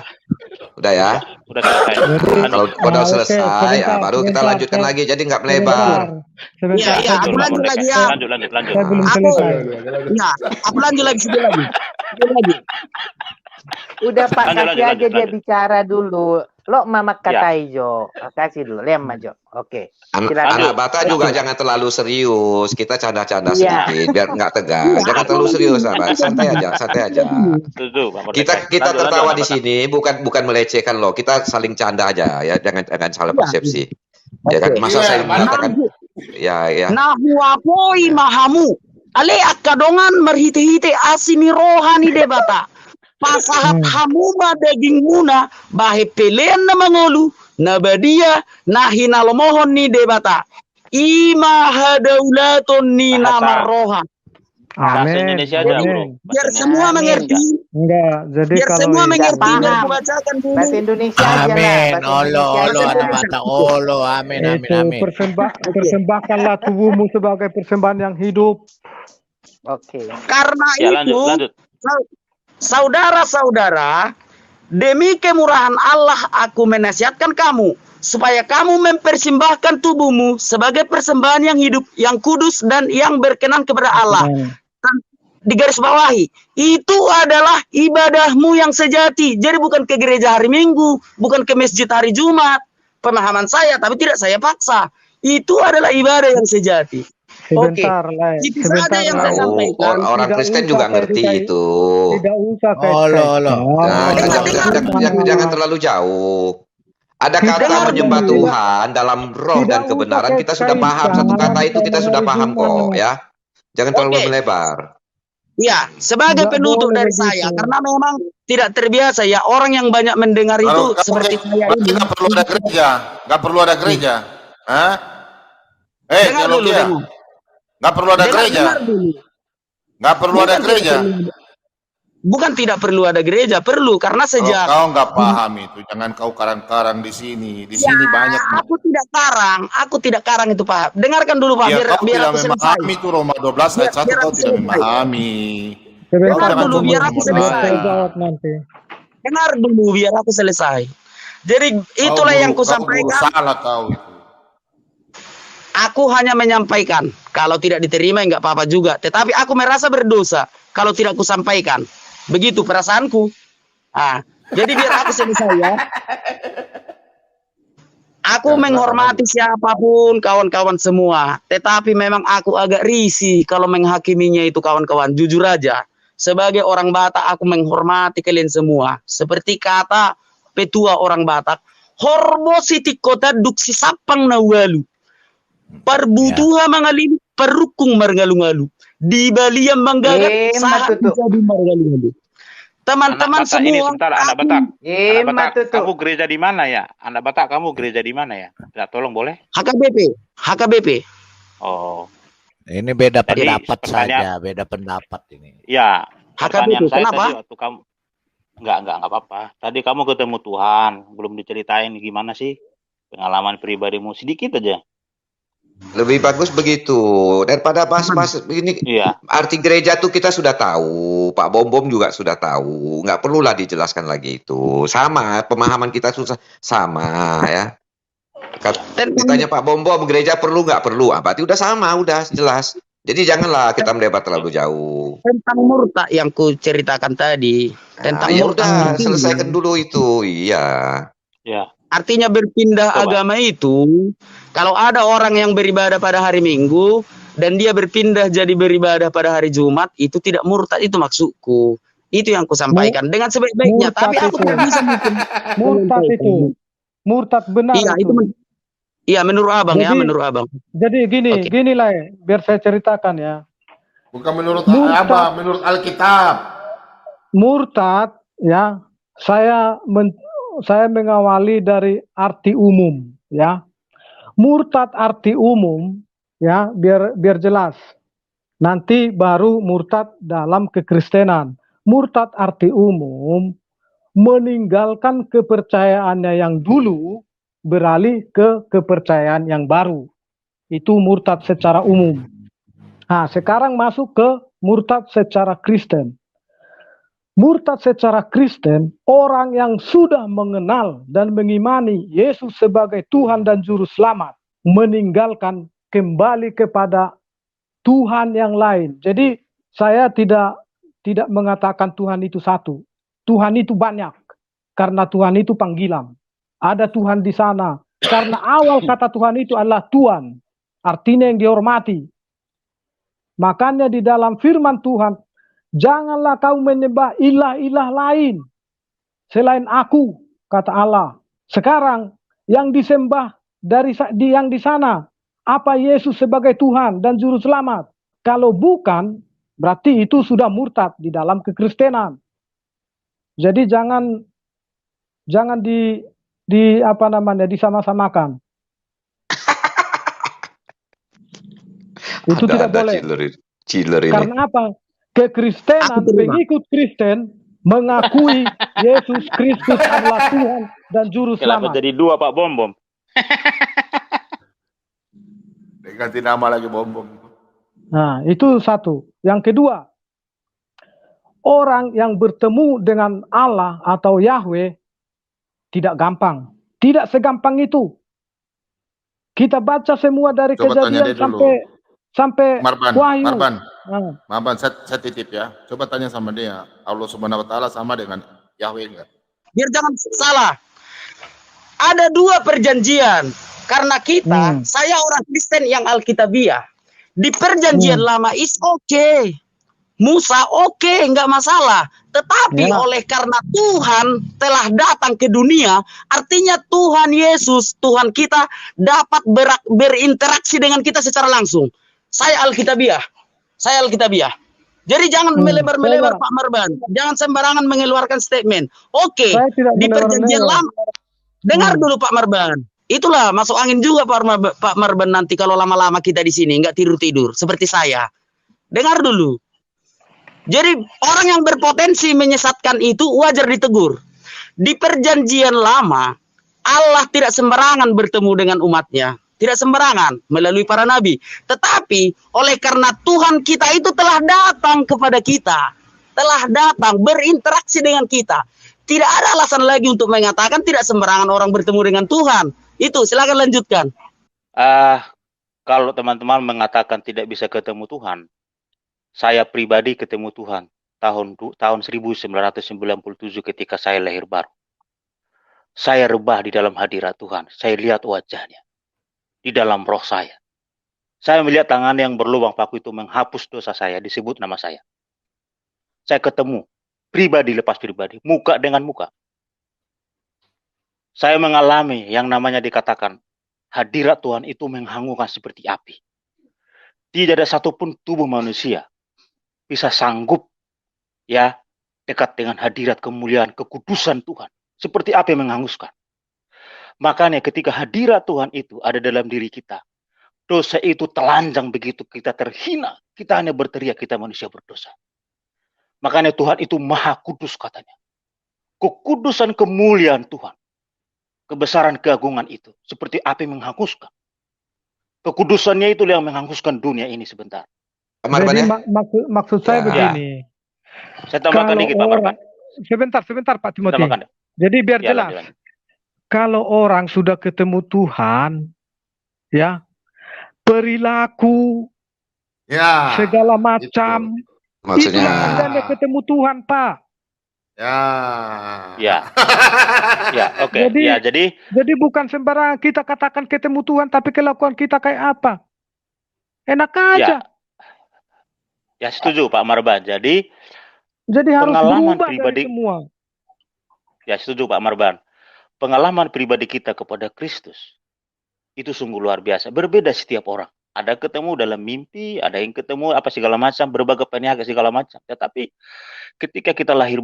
Udah ya. Udah selesai. Kalau udah selesai, sebentar, baru kita sebentar, lanjutkan saya- lagi. Jadi nggak melebar. Sebentar. Iya, aku lanjut lagi ya. Lanjut. Saya belum selesai. Ya, aku lanjut lagi sedikit lagi. Udah Pak, Lanjut, kasih aja lanjut. dia bicara dulu. Lo mama Ya. katai Jo. Kasih dulu, lem Jo. Oke. Silakan. Anak Batak juga jangan terlalu serius. Kita canda-canda Iya. sedikit biar nggak tegang. Jangan terlalu serius, sahabat. Santai aja. Setuju, Pak Mordecai. Kita Lanjut, tertawa anak di Batak. sini bukan melecehkan loh. Kita saling canda aja ya. Jangan salah persepsi. Ya kan masa Iya, saya mana- mengatakan ya. Nahu apoi mahamu. Ale akadongan merhite-hite asini rohani debata. Pasahat hamuma daging muna bahe pelen na mangolu na badia na hinalomohon ni debata. Ima hadaulatun ni nama roha. Bahasa Amin. Indonesia aja, bro. Amin. Biar semua mengerti. Enggak, jadi Biar kalau semua mengerti, biar paham. aku bacakan dulu. Bahasa Indonesia aja lah. Amin. Bahasa Olo, Indonesia olo, aja. anak Batak. Olo, amin, amin, itu amin. persembahkanlah tubuhmu sebagai persembahan yang hidup. Oke. Karena Ya, itu, lanjut. saudara-saudara, demi kemurahan Allah aku menasihatkan kamu supaya kamu mempersembahkan tubuhmu sebagai persembahan yang hidup, yang kudus dan yang berkenan kepada Allah. Dan digarisbawahi, itu adalah ibadahmu yang sejati. Jadi bukan ke gereja hari Minggu, bukan ke masjid hari Jumat. Pemahaman saya, tapi tidak saya paksa. Itu adalah ibadah yang sejati. Oke, Sebentar, Lai. itu saja yang saya Tahu, sampaikan. orang Tidak Kristen usah juga kayak ngerti kayak- itu. Tidak usah Olo, olo. Nah, jangan terlalu jauh. Ada kata Tidak menyembah dulu. Tuhan dalam roh Tidak dan usah kebenaran, kita sudah kait-kaitkan paham. Satu kata itu kita sama sudah hari paham kok, Jumat. ya. Jangan terlalu Oke. melebar. Ya, sebagai Nggak penutup boleh dari begitu. saya, karena memang tidak terbiasa ya orang yang banyak mendengar itu Kalau kamu seperti saya berarti ini. nggak perlu ada gereja, nggak perlu ada gereja. Hah? Dengar dulu, teologia. dengar. Nggak perlu ada gereja. Dengar dulu. Nggak perlu ada Bukan tidak gereja. Bukan tidak perlu ada gereja, perlu karena Kalau sejak kau nggak paham itu, jangan kau karang-karang di sini. Di sini banyak. aku tidak karang itu Pak. Dengarkan dulu Pak, Ya, biar kau biar tidak aku selesai. memahami itu Roma 12 ayat 1, Biar kau aku tidak selesai. memahami. Sebentar, Kau jangan dulu, biar aku Saya selesai. jawab nanti. Dengar dulu biar aku selesai. Jadi itulah yang Kau kusampaikan. salah kau itu. Aku hanya menyampaikan. Kalau tidak diterima nggak apa-apa juga. Tetapi aku merasa berdosa kalau tidak kusampaikan. Begitu perasaanku. Jadi biar aku selesai ya. Aku menghormati siapapun kawan-kawan semua. Tetapi memang aku agak risih kalau menghakiminya itu kawan-kawan. Jujur aja. Sebagai orang Batak aku menghormati kalian semua. Seperti kata petua orang Batak. Horbo siti kota duksi sapang nawalu. Parbutuha mangalili perukung margalu-ngalu. Di Bali yang manggagat saat jadi margalu-ngalu. Teman-teman Anak Batak ini semua. sebentar, anak Batak. Anak Batak, tutup. kamu gereja di mana ya? Anak Batak, kamu gereja di mana ya? Ya, tolong boleh? HKBP. Oh, Ini beda Jadi, pendapat pertanyaan- saja, beda pendapat ini. ya. Pertanyaan HKBP, saya kenapa? tadi waktu kamu enggak apa-apa. Tadi kamu ketemu Tuhan, belum diceritain gimana sih pengalaman pribadimu sedikit aja. Lebih bagus begitu daripada bahas-bahas ini. Iya. Arti gereja tuh kita sudah tahu, Pak Bom juga sudah tahu. Nggak perlulah dijelaskan lagi itu. Sama pemahaman kita susah sama ya. Ditanya Pak Bom, gereja perlu nggak perlu? Berarti udah sama, udah jelas. Jadi janganlah kita melebar terlalu jauh. Tentang murtad yang ku ceritakan tadi. Tentang Ya murtad. udah, artinya- selesaikan dulu itu. Iya. Ya. Artinya berpindah agama itu, kalau ada orang yang beribadah pada hari Minggu dan dia berpindah jadi beribadah pada hari Jumat, itu tidak murtad, itu maksudku. Itu yang kusampaikan dengan sebaik-baiknya. Murtad Tapi aku itu. tidak bisa mungkin. Murtad itu. Murtad benar Iya, itu. Iya, menurut abang ya, Jadi- menurut abang. Jadi gini lah ya, biar saya ceritakan ya. Bukan menurut Murtad. apa? Menurut Alkitab. Murtad ya, saya mengawali dari arti umum ya. Murtad arti umum ya, biar jelas. Nanti baru murtad dalam kekristenan. Murtad arti umum meninggalkan kepercayaannya yang dulu beralih ke kepercayaan yang baru. Itu murtad secara umum. Nah, sekarang masuk ke murtad secara Kristen. Murtad secara Kristen, orang yang sudah mengenal dan mengimani Yesus sebagai Tuhan dan Juru Selamat, meninggalkan kembali kepada Tuhan yang lain. Jadi saya tidak mengatakan Tuhan itu satu. Tuhan itu banyak, karena Tuhan itu panggilan. Ada Tuhan di sana, karena awal kata Tuhan itu adalah Tuhan, artinya yang dihormati. Makanya di dalam firman Tuhan, janganlah kau menyembah ilah-ilah lain selain aku, kata Allah. Sekarang yang disembah yang di sana, apa Yesus sebagai Tuhan dan Juru Selamat? Kalau bukan, berarti itu sudah murtad di dalam kekristenan. Jadi jangan disama-samakan. Itu tidak boleh. Chiller ini. Karena apa? Kekristenan, pengikut Kristen mengakui Yesus Kristus adalah Tuhan dan Juru Kenapa Selamat. jadi dua Pak Bom Bom? Ganti nama lagi Bom. Nah, itu satu. Yang kedua, orang yang bertemu dengan Allah atau Yahweh tidak gampang. Tidak segampang itu. Kita baca semua dari Coba tanya Kejadian dia dulu. sampai Wahyu. Marban, saya titip ya. Coba tanya sama dia. Allah Subhanahu wa taala sama dengan Yahweh enggak? Biar jangan salah. Ada dua perjanjian. Karena kita, saya orang Kristen yang Alkitabiah. Di perjanjian lama is okay. Musa nggak masalah. Tetapi oleh karena Tuhan telah datang ke dunia, artinya Tuhan Yesus, Tuhan kita dapat berinteraksi dengan kita secara langsung. Saya Alkitabiah. Jadi jangan melebar-melebar Pak Marban. Jangan sembarangan mengeluarkan statement. Oke, di perjanjian lama. Dengar dulu Pak Marban. Itulah masuk angin juga Pak Marban nanti kalau lama-lama kita di sini nggak tidur-tidur seperti saya. Dengar dulu. Jadi orang yang berpotensi menyesatkan itu wajar ditegur. Di perjanjian lama, Allah tidak sembarangan bertemu dengan umatnya. Tidak sembarangan melalui para nabi. Tetapi oleh karena Tuhan kita itu telah datang kepada kita. Telah datang berinteraksi dengan kita. Tidak ada alasan lagi untuk mengatakan tidak sembarangan orang bertemu dengan Tuhan. Itu silakan lanjutkan. Kalau teman-teman mengatakan tidak bisa ketemu Tuhan, saya pribadi ketemu Tuhan tahun 1997 ketika saya lahir baru. Saya rebah di dalam hadirat Tuhan. Saya lihat wajahnya di dalam roh saya. Saya melihat tangan yang berlubang paku itu menghapus dosa saya, disebut nama saya. Saya ketemu pribadi lepas pribadi, muka dengan muka. Saya mengalami yang namanya dikatakan hadirat Tuhan itu menghanguskan seperti api. Tidak ada satupun tubuh manusia bisa sanggup ya dekat dengan hadirat kemuliaan kekudusan Tuhan. Seperti api yang menghanguskan. Makanya ketika hadirat Tuhan itu ada dalam diri kita, dosa itu telanjang begitu, kita terhina. Kita hanya berteriak, kita manusia berdosa. Makanya Tuhan itu maha kudus katanya. Kekudusan kemuliaan Tuhan. Kebesaran keagungan itu seperti api menghanguskan. Kekudusannya itu yang menghanguskan dunia ini sebentar. Jadi maksud saya begini. Saya tambahkan dikit Pak Marban. Sebentar Pak Timothy. Jadi biar jelas. Kalau orang sudah ketemu Tuhan, ya, perilaku, segala macam, itu tanda ketemu Tuhan, Pak. Oke. Jadi bukan sembarangan kita katakan ketemu Tuhan, tapi kelakuan kita kayak apa? Enak aja. Ya setuju Pak Marban. Jadi harus pengalaman berubah pribadi dari semua. Ya setuju Pak Marban. Pengalaman pribadi kita kepada Kristus itu sungguh luar biasa. Berbeda setiap orang. Ada ketemu dalam mimpi, ada yang ketemu apa segala macam, berbagai peniaga segala macam. Tetapi ketika kita lahir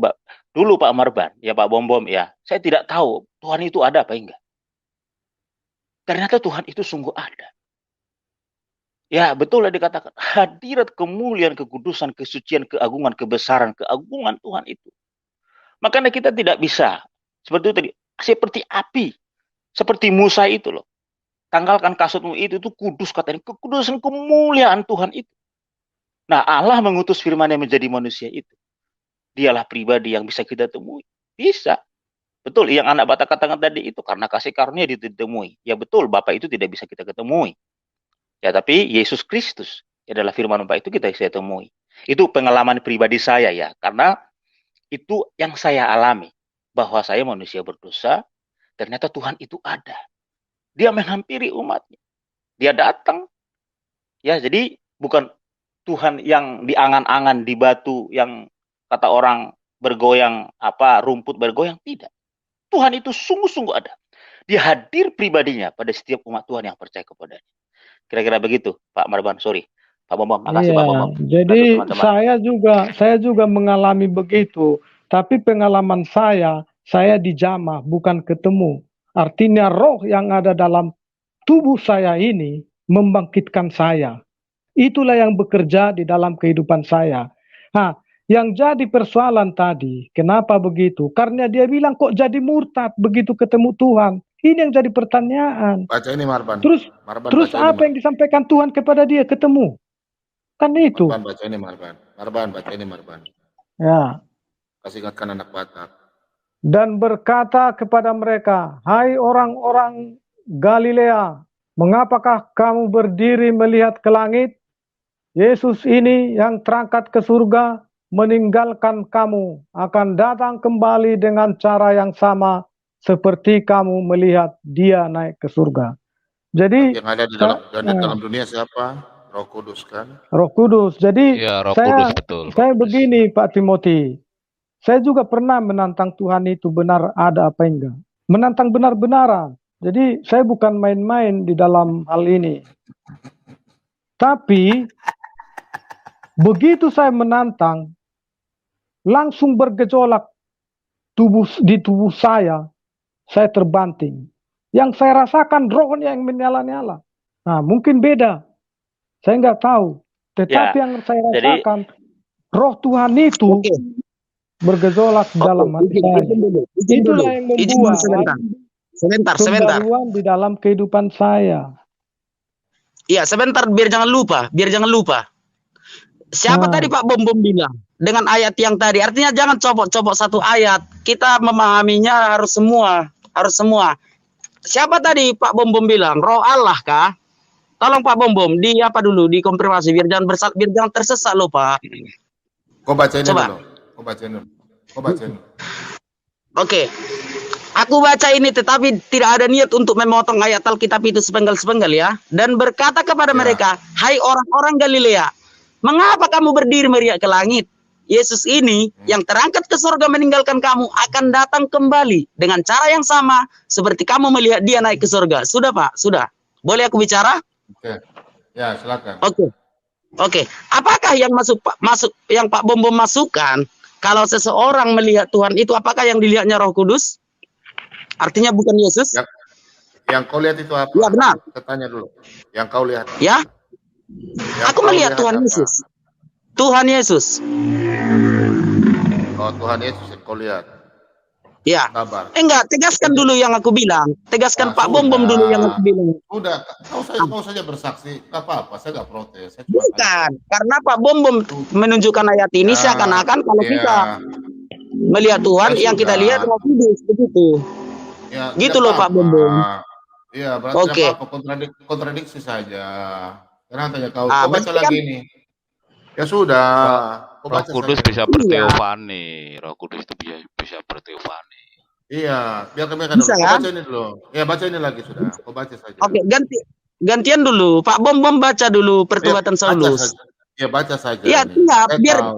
dulu Pak Marban, ya Pak Bom Bom ya, saya tidak tahu Tuhan itu ada apa enggak. Ternyata Tuhan itu sungguh ada. Ya betul lah dikatakan hadirat kemuliaan, kekudusan, kesucian, keagungan, kebesaran, keagungan Tuhan itu. Makanya kita tidak bisa seperti itu tadi, seperti api, seperti Musa itu loh. Tanggalkan kasutmu itu kudus katanya, kekudusan kemuliaan Tuhan itu. Nah Allah mengutus firman-Nya menjadi manusia itu. Dialah pribadi yang bisa kita temui. Bisa. Betul, yang anak Batak katakan tadi itu karena kasih karunia ditemui. Ya betul, Bapak itu tidak bisa kita ketemui. Ya tapi Yesus Kristus adalah firman Bapak itu kita bisa temui. Itu pengalaman pribadi saya ya, karena itu yang saya alami. Bahwa saya manusia berdosa, ternyata Tuhan itu ada. Dia menghampiri umatnya. Dia datang. Ya, jadi bukan Tuhan yang diangan-angan di batu yang kata orang bergoyang rumput bergoyang, tidak. Tuhan itu sungguh-sungguh ada. Dia hadir pribadinya pada setiap umat Tuhan yang percaya kepadanya. Kira-kira begitu, Pak Marban. Sorry, Pak Bambam. Makasih Pak Bambam. Jadi saya juga mengalami begitu. Tapi pengalaman saya dijamah, bukan ketemu. Artinya roh yang ada dalam tubuh saya ini membangkitkan saya. itulah yang bekerja di dalam kehidupan saya. Nah, yang jadi persoalan tadi, kenapa begitu? Karena dia bilang kok jadi murtad begitu ketemu Tuhan. Ini yang jadi pertanyaan. Baca ini Marban. Terus Marban, apa yang disampaikan Tuhan kepada dia ketemu? Kan itu. Marban, baca ini Marban. Marban, baca ini Marban. Ya. Kasih ingatkan anak Batak. Dan berkata kepada mereka, hai orang-orang Galilea, mengapakah kamu berdiri melihat ke langit? Yesus ini yang terangkat ke surga meninggalkan kamu akan datang kembali dengan cara yang sama seperti kamu melihat dia naik ke surga. Jadi yang ada di dalam dunia siapa? Roh Kudus kan? Roh Kudus. Jadi Ya, Roh Kudus, betul. saya begini Pak Timothy. Saya juga pernah menantang Tuhan itu benar ada apa enggak. Menantang benar-benaran. Jadi saya bukan main-main di dalam hal ini. Tapi begitu saya menantang, langsung bergejolak di tubuh saya terbanting. Yang saya rasakan rohnya yang menyala-nyala. Nah, mungkin beda. Saya nggak tahu. Tetapi yang saya rasakan, roh Tuhan itu bergejolak dalam hati saya. Itulah yang membuat pembaruan di dalam kehidupan saya. Iya, sebentar, biar jangan lupa. Siapa tadi Pak Bom bilang? Dengan ayat yang tadi, artinya jangan copot-copot satu ayat. Kita memahaminya harus semua. Siapa tadi Pak Bom bilang? Roh Allah kah? Tolong Pak Bom, di apa dulu, dikonfirmasi biar jangan tersesat loh Pak. Kau bacain Coba. dulu. Kau bacain. Oke. Aku baca ini tetapi tidak ada niat untuk memotong ayat Alkitab itu sepenggal-sepenggal ya. Dan berkata kepada mereka, hai orang-orang Galilea, mengapa kamu berdiri meriak ke langit? Yesus ini yang terangkat ke surga meninggalkan kamu akan datang kembali dengan cara yang sama seperti kamu melihat dia naik ke surga. Sudah Pak, sudah. Boleh aku bicara? Oke. Ya, silakan. Oke. Apakah yang yang Pak Bom masukkan? Kalau seseorang melihat Tuhan itu, apakah yang dilihatnya Roh Kudus? Artinya bukan Yesus? Yang kau lihat itu apa? Ya benar. Saya tanya dulu. Yang kau lihat. Ya. Aku melihat Tuhan Yesus. Tuhan Yesus. Oh, Tuhan Yesus yang kau lihat. Ya. Sabar. Enggak, tegaskan dulu yang aku bilang. Tegaskan Pak Bom dulu yang aku bilang. Udah, kau saja bersaksi. Gak apa-apa, saya gak protes. Bukan, karena Pak Bom menunjukkan ayat ini seakan-akan kalau kita melihat Tuhan, yang kita lihat Roh Kudus begitu. Ya, gitu loh Pak Bom. Iya, berarti apa-apa, kontradiksi saja. Karena tanya kau baca lagi ini. Ya sudah. Roh Kudus bisa berteofani. Roh Kudus itu bisa berteofani. Iya, biar kami akan dulu. Baca ini dulu. Ya, baca ini lagi sudah. Kau baca saja. Oke, gantian dulu. Pak Bom baca dulu pertobatan Saulus. Ya, baca saja. Iya,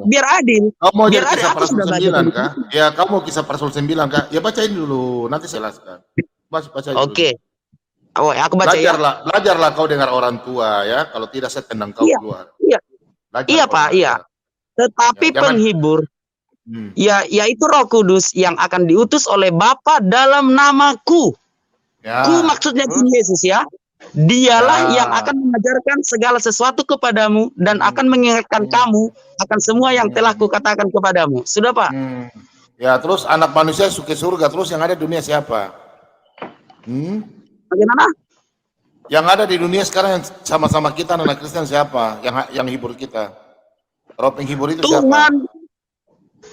biar adil. Kau mau biar jadi kisah aku Rasul sudah 9 kah? Ya, kamu mau kisah Rasul 9 kah? Ya, baca ini dulu. Nanti saya jelaskan. Baca ini. Oke. Oh, aku baca Belajarlah kau dengar orang tua ya. Kalau tidak saya tendang kau keluar. Iya Pak, iya. Tetapi penghibur, yaitu Roh Kudus yang akan diutus oleh Bapa dalam namaku. Ku maksudnya Yesus ya. Dialah yang akan mengajarkan segala sesuatu kepadamu dan akan mengingatkan kamu akan semua yang telah kukatakan kepadamu. Sudah Pak? Ya, terus anak manusia suka surga, terus yang ada di dunia siapa? Bagaimana? Yang ada di dunia sekarang yang sama-sama kita anak Kristen siapa? Yang hibur kita. Roh penghibur itu siapa?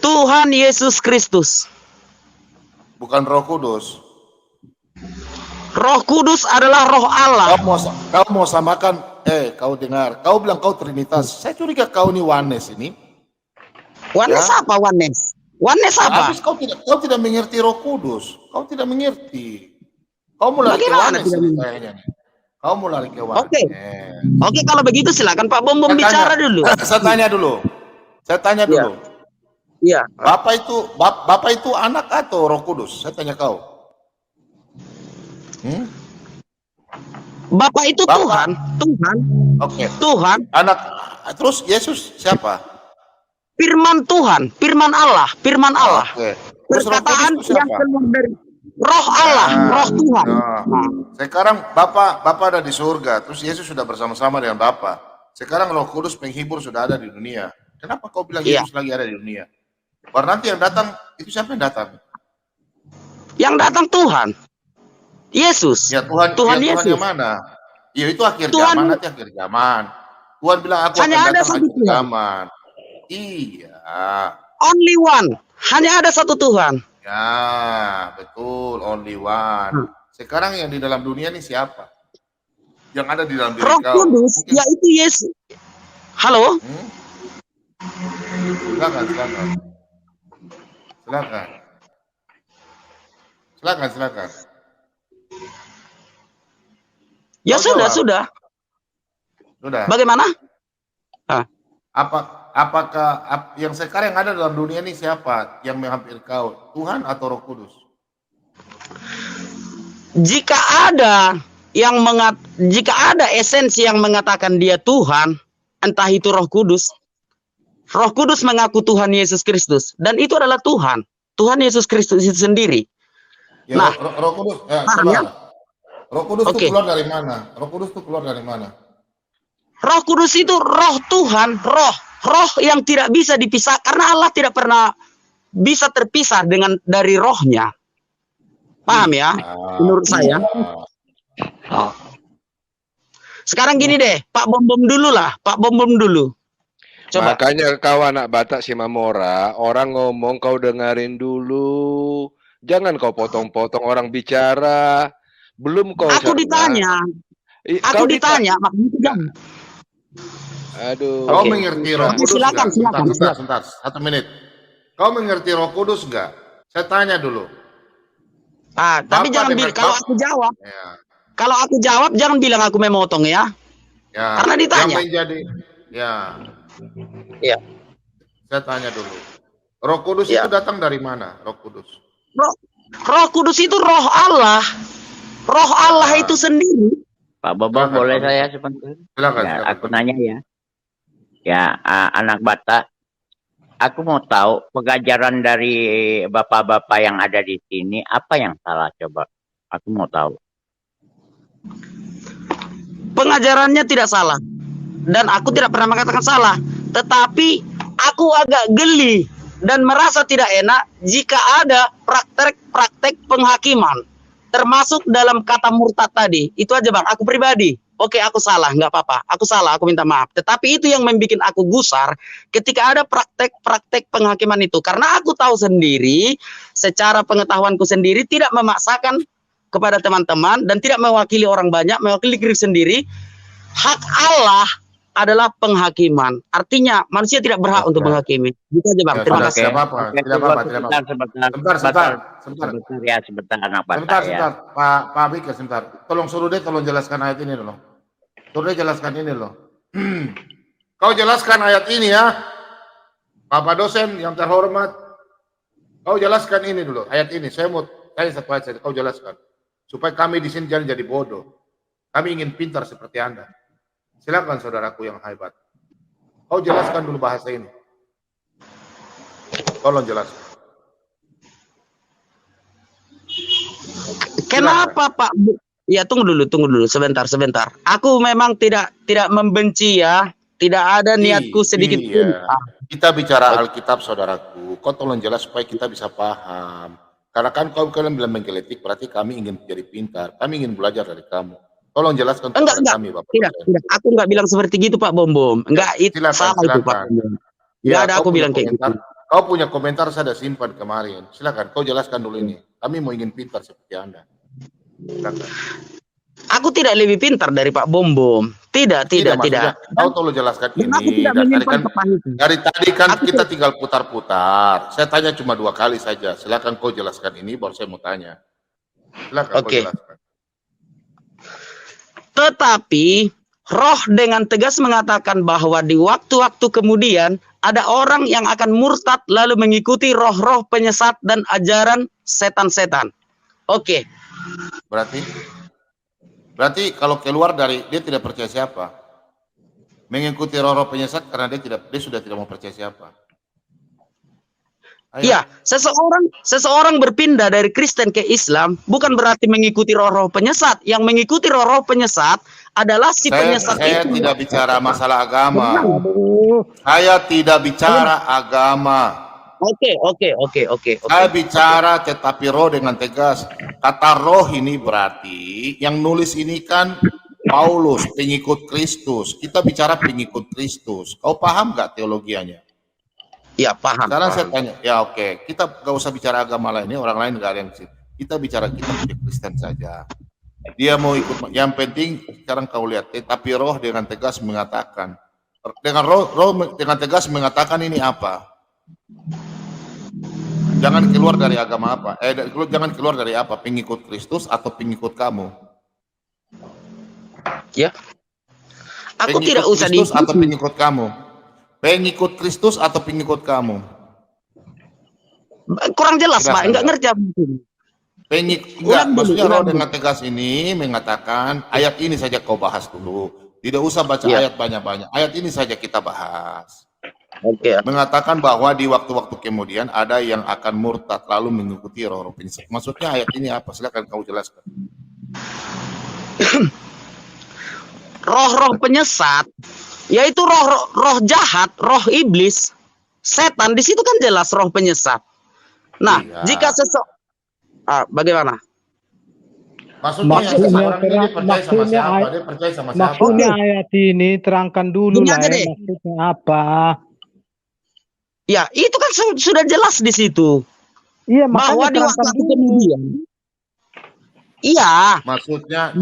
Tuhan Yesus Kristus. Bukan Roh Kudus. Roh Kudus adalah Roh Allah. Kau mau samakan? Kau dengar. Kau bilang kau Trinitas. Saya curiga kau ini oneness ini. Oneness apa oneness? Oneness apa? Habis kau tidak mengerti Roh Kudus. Kau tidak mengerti. Kau mulai ke oneness kayaknya nih. Kau mau lari ke Oke, kalau begitu silakan Pak Bom bicara dulu. Saya tanya dulu. Iya. Bapak itu anak atau Roh Kudus? Saya tanya kau. Bapak itu Tuhan. Oke. Tuhan. Anak. Terus Yesus siapa? Firman Tuhan, Firman Allah. Oke. Terus perkataan yang keluar dari Roh Allah, Roh Tuhan. Sekarang Bapak ada di surga, terus Yesus sudah bersama-sama dengan Bapak. Sekarang Roh Kudus penghibur sudah ada di dunia. Kenapa kau bilang Iya. Yesus lagi ada di dunia? Baru nanti yang datang, itu siapa yang datang? Yang datang Tuhan. Yesus. Ya Tuhan, Tuhan ya Tuhan Yesus. yang mana? Ya itu akhir Tuhan- zaman, nanti akhir zaman. Tuhan bilang aku Hanya akan ada datang satu akhir Tuhan. zaman. Iya. Only one. Hanya ada satu Tuhan. Ya, betul, only one. Sekarang yang di dalam dunia ini siapa? Yang ada di dalam diri Roh kau. Kudus, yaitu Yesus. Halo? Silakan, silakan. Silakan. Silakan, silakan. Ya Kau sudah, jawab. sudah. Sudah. Bagaimana? Apakah yang sekarang yang ada dalam dunia ini siapa yang menghampiri kau? Tuhan atau Roh Kudus? Jika ada jika ada esensi yang mengatakan dia Tuhan, entah itu Roh Kudus. Roh Kudus mengaku Tuhan Yesus Kristus dan itu adalah Tuhan. Tuhan Yesus Kristus itu sendiri. Ya, Nah, Roh Kudus, paham ya? Roh Kudus itu Oke. keluar dari mana? Roh Kudus itu keluar dari mana? Roh Kudus itu roh Tuhan, roh yang tidak bisa dipisah karena Allah tidak pernah bisa terpisah dari rohnya. Paham ya? Menurut saya. Sekarang gini deh, Pak Bom dulu lah, Pak Bom dulu. Coba. Makanya kau anak Batak si Mamora, orang ngomong kau dengerin dulu. Jangan kau potong-potong orang bicara. Belum kau Aku cerna. ditanya. Aku ditanya, makanya jangan. Aduh. Kau mengerti Roh Kudus Silakan, nggak? silakan, Sebentar, 1 menit. Kau mengerti Roh Kudus nggak? Saya tanya dulu. Tapi Bapak jangan dengan bilang kalau Bapak- aku jawab. Ya. Kalau aku jawab jangan bilang aku memotong ya. Ya, Karena ditanya. Yang menjadi, ya. Iya. Saya tanya dulu. Roh Kudus Ya. itu datang dari mana? Roh Kudus. Roh Kudus itu roh Allah. Roh Allah itu sendiri. Pak Bobo, Silakan, boleh Pak. saya sebentar? Silakan, Ya, silakan. aku nanya ya. Ya, anak Batak. Aku mau tahu pengajaran dari bapak-bapak yang ada di sini apa yang salah coba? Aku mau tahu. Pengajarannya tidak salah. Dan aku tidak pernah mengatakan salah. Tetapi aku agak geli dan merasa tidak enak jika ada praktek-praktek penghakiman. Termasuk dalam kata murtad tadi. Itu aja Bang, aku pribadi. Oke, aku salah, nggak apa-apa. Aku salah, aku minta maaf. Tetapi itu yang membuat aku gusar ketika ada praktek-praktek penghakiman itu. Karena aku tahu sendiri, secara pengetahuanku sendiri, tidak memaksakan kepada teman-teman dan tidak mewakili orang banyak, mewakili diri sendiri. Hak Allah adalah penghakiman. Artinya manusia tidak berhak untuk menghakimi. Gitu aja Bang. Ya, Terima sudah, kasih. tidak apa-apa, Oke, tidak apa-apa, tidak apa-apa. Sebentar. Sebentar ya, sebentar anak Batak Sebentar, ya. sebentar. Pak Bika, sebentar. Tolong suruh dia, tolong jelaskan ayat ini dulu. Suruh dia jelaskan ini loh. Kau jelaskan ayat ini ya. Bapak dosen yang terhormat. Kau jelaskan ini dulu, ayat ini. Saya mau tanya satu ayat saja, kau jelaskan. Supaya kami di sini jangan jadi bodoh. Kami ingin pintar seperti Anda. Silakan saudaraku yang hebat. Kau jelaskan dulu bahasa ini. Tolong jelaskan. Kenapa Pak? Ya tunggu dulu, sebentar. Aku memang tidak membenci ya, tidak ada niatku sedikit pun. Iya. Kita bicara Alkitab saudaraku. Kau tolong jelas supaya kita bisa paham. Karena kan kalian bilang menggelitik, berarti kami ingin jadi pintar. Kami ingin belajar dari kamu. Tolong jelaskan kepada Enggak, kami, Bapak. tidak. Aku enggak bilang seperti gitu Pak Bom. Enggak, itu salah itu Pak Bom. Enggak ada aku bilang kayak gitu. Kau punya komentar saya ada simpan kemarin. Silakan, kau jelaskan dulu ini. Kami mau ingin pintar seperti Anda. Silakan. Aku tidak lebih pintar dari Pak Bom. Tidak. Maksudnya, kau tolong jelaskan Dan aku ini. tidak menyimpan kepahitan. Dari tadi kan kita tinggal putar-putar. Saya tanya cuma 2 kali saja. Silakan kau jelaskan ini, baru saya mau tanya. Silakan kau Oke. jelaskan. Tetapi roh dengan tegas mengatakan bahwa di waktu-waktu kemudian ada orang yang akan murtad lalu mengikuti roh-roh penyesat dan ajaran setan-setan. Oke. Berarti kalau keluar dari dia tidak percaya siapa? Mengikuti roh-roh penyesat karena dia sudah tidak mau percaya siapa? Iya, seseorang berpindah dari Kristen ke Islam bukan berarti mengikuti roh-roh penyesat. Yang mengikuti roh-roh penyesat adalah si penyesat Saya itu. tidak bicara masalah agama. Saya tidak bicara agama. Oke. Saya bicara tetapi roh dengan tegas. Kata roh ini berarti yang nulis ini kan Paulus, pengikut Kristus. Kita bicara pengikut Kristus. Kau paham nggak teologianya? Ya, paham. Sekarang saya tanya, ya oke, kita nggak usah bicara agama lain, ini orang lain nggak ada yang kita bicara kita punya Kristen saja. Dia mau ikut, yang penting sekarang kau lihat, tapi roh dengan tegas mengatakan, dengan roh dengan tegas mengatakan ini apa? Jangan keluar dari agama apa? Jangan keluar dari apa? Pengikut Kristus atau pengikut kamu? Ya. Aku pengikut tidak usah Kristus atau pengikut kamu? Pengikut Kristus atau pengikut kamu? Kurang jelas, Pak. Enggak ngerti. Enggak, maksudnya roh dengan tegas ini mengatakan ayat ini saja kau bahas dulu. Tidak usah baca ayat banyak-banyak. Ayat ini saja kita bahas. Mengatakan bahwa di waktu-waktu kemudian ada yang akan murtad lalu mengikuti roh-roh penyesat. Maksudnya ayat ini apa? Silakan kau jelaskan. Roh-roh penyesat yaitu roh jahat, roh iblis, setan. Di situ kan jelas roh penyesat. Nah, jika bagaimana? Maksudnya ayat ini terangkan dulu lah. Maksudnya apa? Ya, itu kan sudah jelas di situ. Iya, bahwa di waktu kemudian. Iya. Maksudnya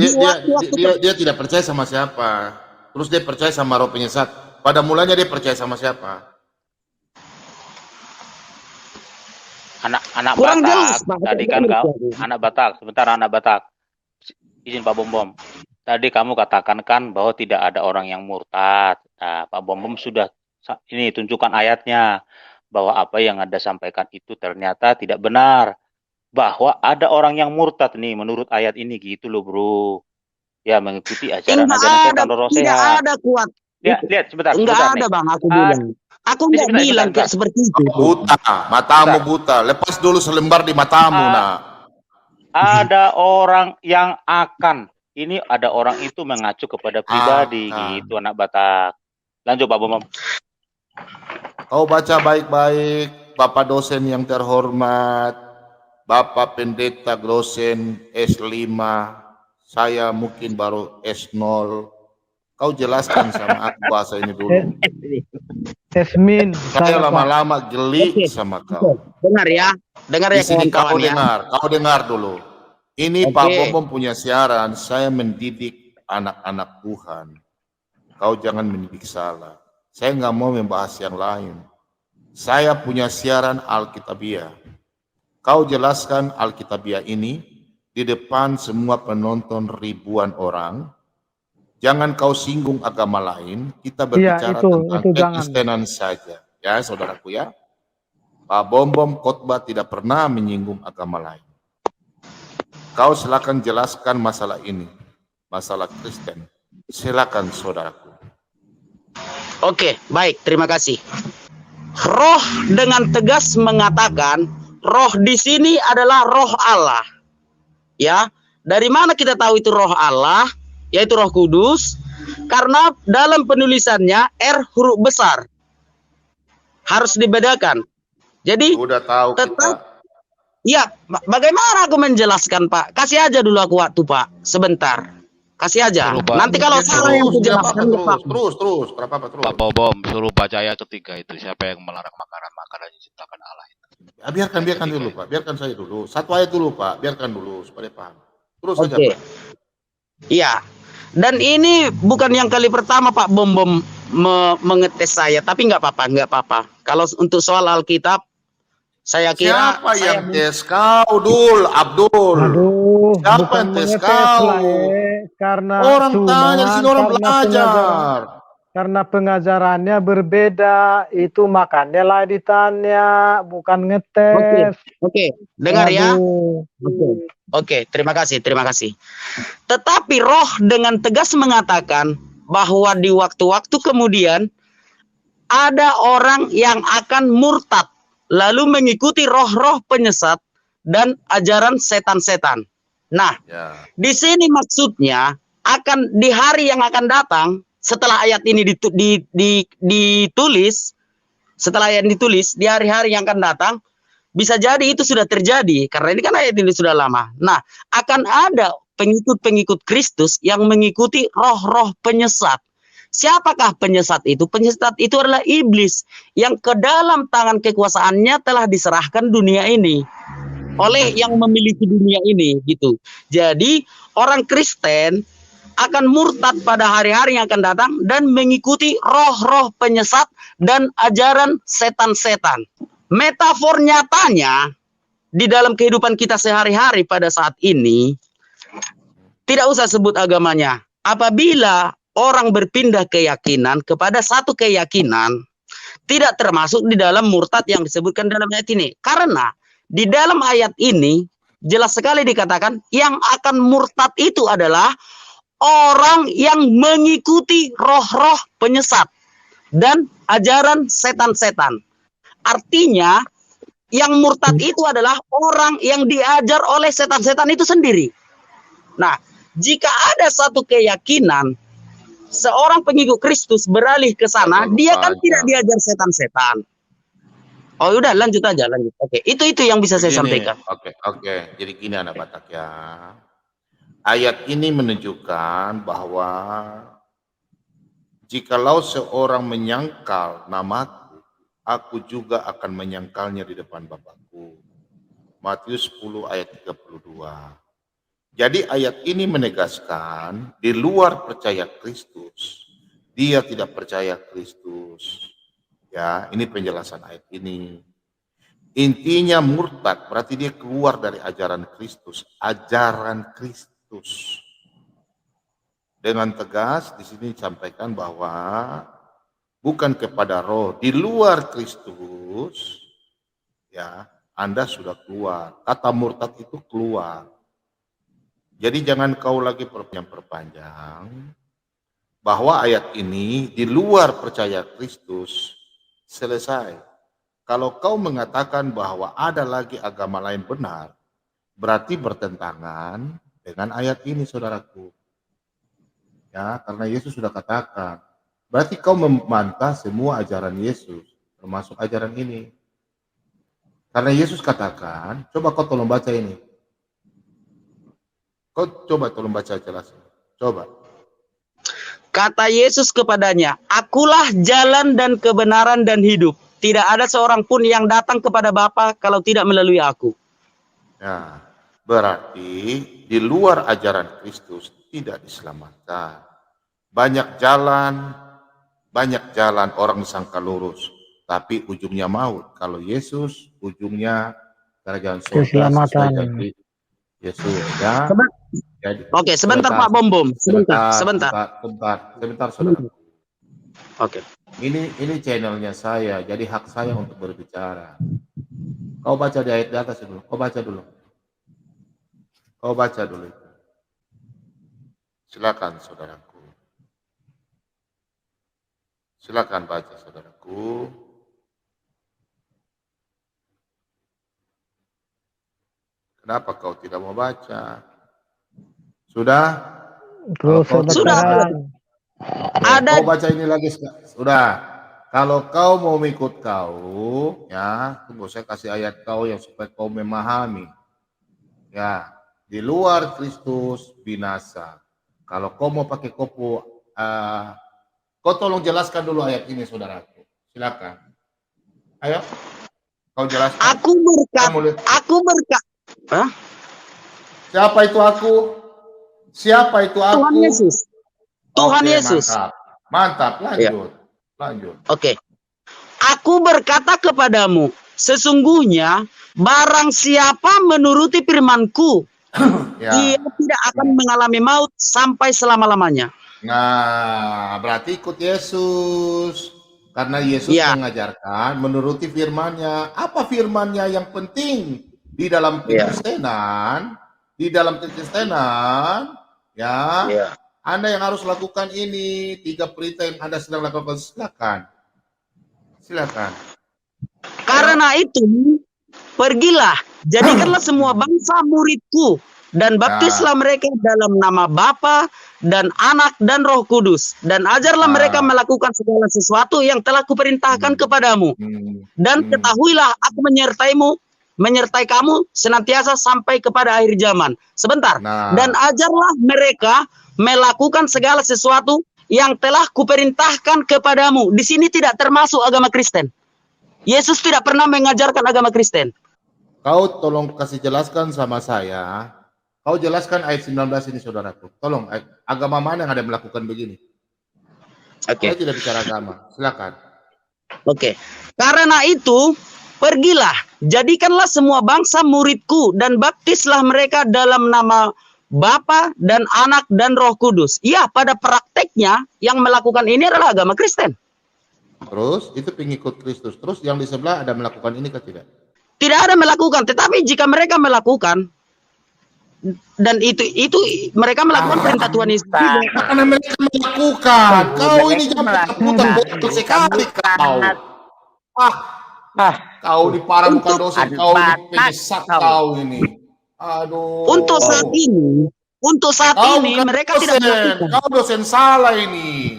dia tidak percaya sama siapa. Terus dia percaya sama roh penyesat. Pada mulanya dia percaya sama siapa? Anak Batak. Tadi kan kau anak Batak. Sebentar anak Batak. Izin Pak Bom. Tadi kamu katakan kan bahwa tidak ada orang yang murtad. Nah, Pak Bom sudah ini tunjukkan ayatnya bahwa apa yang Anda sampaikan itu ternyata tidak benar. Bahwa ada orang yang murtad nih menurut ayat ini gitu loh, Bro. Ya, mengikuti ajaran-ajaran setan roh sehat. Tidak ada kuat. Lihat sebentar. Enggak ada, Bang, aku bilang. Aku enggak bilang kayak seperti itu. Buta, matamu buta. Lepas dulu selembar di matamu, nak. Ada orang yang akan. Ini ada orang itu mengacu kepada pribadi gitu, anak Batak. Lanjut, Pak Bom. Kau baca baik-baik, Bapak dosen yang terhormat, Bapak pendeta dosen S5, saya mungkin baru S0. Kau jelaskan sama aku bahasa ini dulu. Esmin. Saya lama-lama geli sama kau. Dengar ya. Dengar ya kawan-kawan ya. Kau dengar dulu. Ini Pak Bom punya siaran, saya mendidik anak-anak Tuhan. Kau jangan mendidik salah. Saya nggak mau membahas yang lain. Saya punya siaran Alkitabiah. Kau jelaskan Alkitabiah ini di depan semua penonton ribuan orang. Jangan kau singgung agama lain. Kita berbicara tentang kekristenan saja. Ya, saudaraku ya. Pak Bom khotbah tidak pernah menyinggung agama lain. Kau silakan jelaskan masalah ini. Masalah Kristen. Silakan saudaraku. Oke, baik. Terima kasih. Roh dengan tegas mengatakan, roh di sini adalah roh Allah. Ya, dari mana kita tahu itu roh Allah, yaitu Roh Kudus? Karena dalam penulisannya R huruf besar. Harus dibedakan. Jadi udah tahu tetap ya, bagaimana aku menjelaskan, Pak? Kasih aja dulu aku waktu, Pak. Sebentar. Kasih aja. Nanti kalau salah yang aku jelaskan terus. Pak Bom suruh baca ayat ketiga itu. Siapa yang melarang makanan yang diciptakan Allah itu? Ya, biarkan dulu, Pak. Biarkan saya dulu. Satu ayat dulu, Pak. Biarkan dulu supaya paham. Terus saja, Pak. Iya. Dan ini bukan yang kali pertama Pak Bom mengetes saya, tapi nggak apa-apa. Kalau untuk soal Alkitab, saya kira siapa yang tes kau, Abdul? Aduh, siapa yang tes kau? Karena orang tanya di sini, orang belajar. Karena pengajarannya berbeda, itu makanya lah ditanya, bukan ngetes. Oke. Dengar ya. Oke, terima kasih. Tetapi roh dengan tegas mengatakan bahwa di waktu-waktu kemudian ada orang yang akan murtad. lalu mengikuti roh-roh penyesat dan ajaran setan-setan. Nah, di sini maksudnya akan di hari yang akan datang setelah ayat ini ditulis, setelah ayat ditulis di hari-hari yang akan datang, bisa jadi itu sudah terjadi karena ini kan ayat ini sudah lama. Nah, akan ada pengikut-pengikut Kristus yang mengikuti roh-roh penyesat. Siapakah penyesat itu? Penyesat itu adalah iblis yang ke dalam tangan kekuasaannya telah diserahkan dunia ini oleh yang memiliki dunia ini gitu. Jadi orang Kristen akan murtad pada hari-hari yang akan datang dan mengikuti roh-roh penyesat dan ajaran setan-setan. Metafor nyatanya di dalam kehidupan kita sehari-hari pada saat ini, tidak usah sebut agamanya. Apabila orang berpindah keyakinan kepada satu keyakinan, tidak termasuk di dalam murtad yang disebutkan dalam ayat ini. Karena di dalam ayat ini jelas sekali dikatakan yang akan murtad itu adalah orang yang mengikuti roh-roh penyesat dan ajaran setan-setan. Artinya yang murtad itu adalah orang yang diajar oleh setan-setan itu sendiri. Nah, jika ada satu keyakinan seorang pengikut Kristus beralih ke sana, dia kan tidak diajar setan-setan. Oh, udah lanjut aja, lanjut. Oke, itu yang bisa saya sampaikan. Oke. Jadi gini anak Batak ya. Ayat ini menunjukkan bahwa jikalau seorang menyangkal namaku, aku juga akan menyangkalnya di depan Bapakku. Matius 10 ayat 32. Jadi ayat ini menegaskan di luar percaya Kristus, dia tidak percaya Kristus. Ya, ini penjelasan ayat ini. Intinya murtad berarti dia keluar dari ajaran Kristus, ajaran Kristus. Dengan tegas di sini disampaikan bahwa bukan kepada roh, di luar Kristus, ya, Anda sudah keluar. Kata murtad itu keluar. Jadi jangan kau lagi perpanjang bahwa ayat ini di luar percaya Kristus selesai. Kalau kau mengatakan bahwa ada lagi agama lain benar, berarti bertentangan dengan ayat ini, saudaraku. Ya, karena Yesus sudah katakan, berarti kau membantah semua ajaran Yesus, termasuk ajaran ini. Karena Yesus katakan, coba kau tolong baca ini. Kau coba tolong baca jelas. Coba. Kata Yesus kepadanya, akulah jalan dan kebenaran dan hidup. Tidak ada seorang pun yang datang kepada Bapa kalau tidak melalui aku. Nah, berarti di luar ajaran Kristus tidak diselamatkan. Banyak jalan orang disangka lurus, tapi ujungnya maut. Kalau Yesus ujungnya kerajaan surga. Keselamatan. Yesus ya. Jadi, oke, sebentar Pak Bom. Sebentar. Saudara. Oke. Ini channelnya saya, jadi hak saya untuk berbicara. Kau baca di ayat di atas dulu. Kau baca dulu. Silakan saudaraku. Silakan baca saudaraku. Kenapa kau tidak mau baca? Sudah? Sudah. Ada. Kau baca ini lagi. Sudah. Kalau kau mau ikut kau, ya, tunggu saya kasih ayat kau yang supaya kau memahami. Ya, di luar Kristus binasa. Kalau kau mau pakai kopu, kau tolong jelaskan dulu ayat ini, saudaraku. Silakan. Ayo, kau jelaskan. Aku berkat. Hah? Siapa itu aku? Tuhan Yesus. Tuhan Yesus. Mantap. Lanjut. Oke. Aku berkata kepadamu, sesungguhnya barang siapa menuruti firman-Ku, dia tidak akan mengalami maut sampai selama-lamanya. Nah, berarti ikut Yesus. Karena Yesus mengajarkan menuruti firman-Nya. Apa firman-Nya yang penting di dalam kekristenan? Di dalam kekristenan, Anda yang harus lakukan ini, 3 perintah yang Anda sedang lakukan, silakan. Karena itu, pergilah, jadikanlah semua bangsa muridku, dan baptislah mereka dalam nama Bapa dan Anak dan Roh Kudus, dan ajarlah mereka melakukan segala sesuatu yang telah kuperintahkan kepadamu. Dan ketahuilah aku menyertai kamu senantiasa sampai kepada akhir zaman. Sebentar. Dan ajarlah mereka melakukan segala sesuatu yang telah kuperintahkan kepadamu. Di sini tidak termasuk agama Kristen. Yesus tidak pernah mengajarkan agama Kristen. Kau tolong kasih jelaskan sama saya. Kau jelaskan ayat 19 ini, saudaraku. Tolong, agama mana yang ada melakukan begini? Saya tidak bicara agama. Silakan. Karena itu, pergilah, jadikanlah semua bangsa muridku, dan baptislah mereka dalam nama Bapa dan Anak dan Roh Kudus. Ya, pada prakteknya yang melakukan ini adalah agama Kristen. Terus, itu pengikut Kristus. Terus yang di sebelah ada melakukan ini atau tidak? Tidak ada melakukan, tetapi jika mereka melakukan, dan itu mereka melakukan perintah Tuhan Yesus. Karena mereka melakukan. Kau ini jangan putar betul sekali kau. Kau di parah bukan dosen. Kau ini penyesat kau ini. Aduh. Untuk saat ini mereka tidak melakukan. Kau dosen salah ini.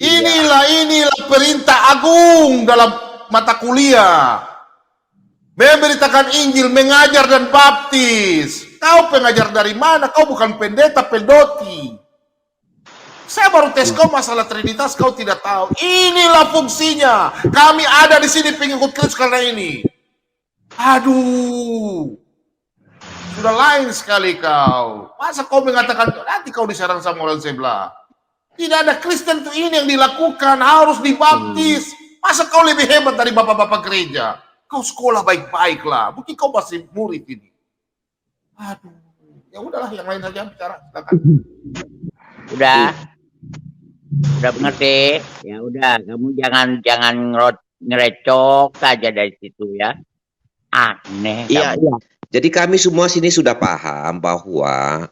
Inilah perintah agung dalam mata kuliah. Memberitakan Injil, mengajar dan baptis. Kau pengajar dari mana? Kau bukan pendeta, pendoti. Saya baru tes kau masalah Trinitas, kau tidak tahu. Inilah fungsinya. Kami ada di sini pengikut Kristus karena ini. Aduh. Sudah lain sekali kau. Masa kau mengatakan, nanti kau diserang sama orang sebelah. Tidak ada Kristen itu ini yang dilakukan. Harus dibaptis. Masa kau lebih hebat dari bapak-bapak gereja? Kau sekolah baik-baiklah. Mungkin kau masih murid ini. Aduh. Ya udahlah, yang lain saja bicara. Silakan. Udah mengerti? Ya udah, kamu jangan ngerecok saja dari situ ya. Aneh. Iya. Jadi kami semua sini sudah paham bahwa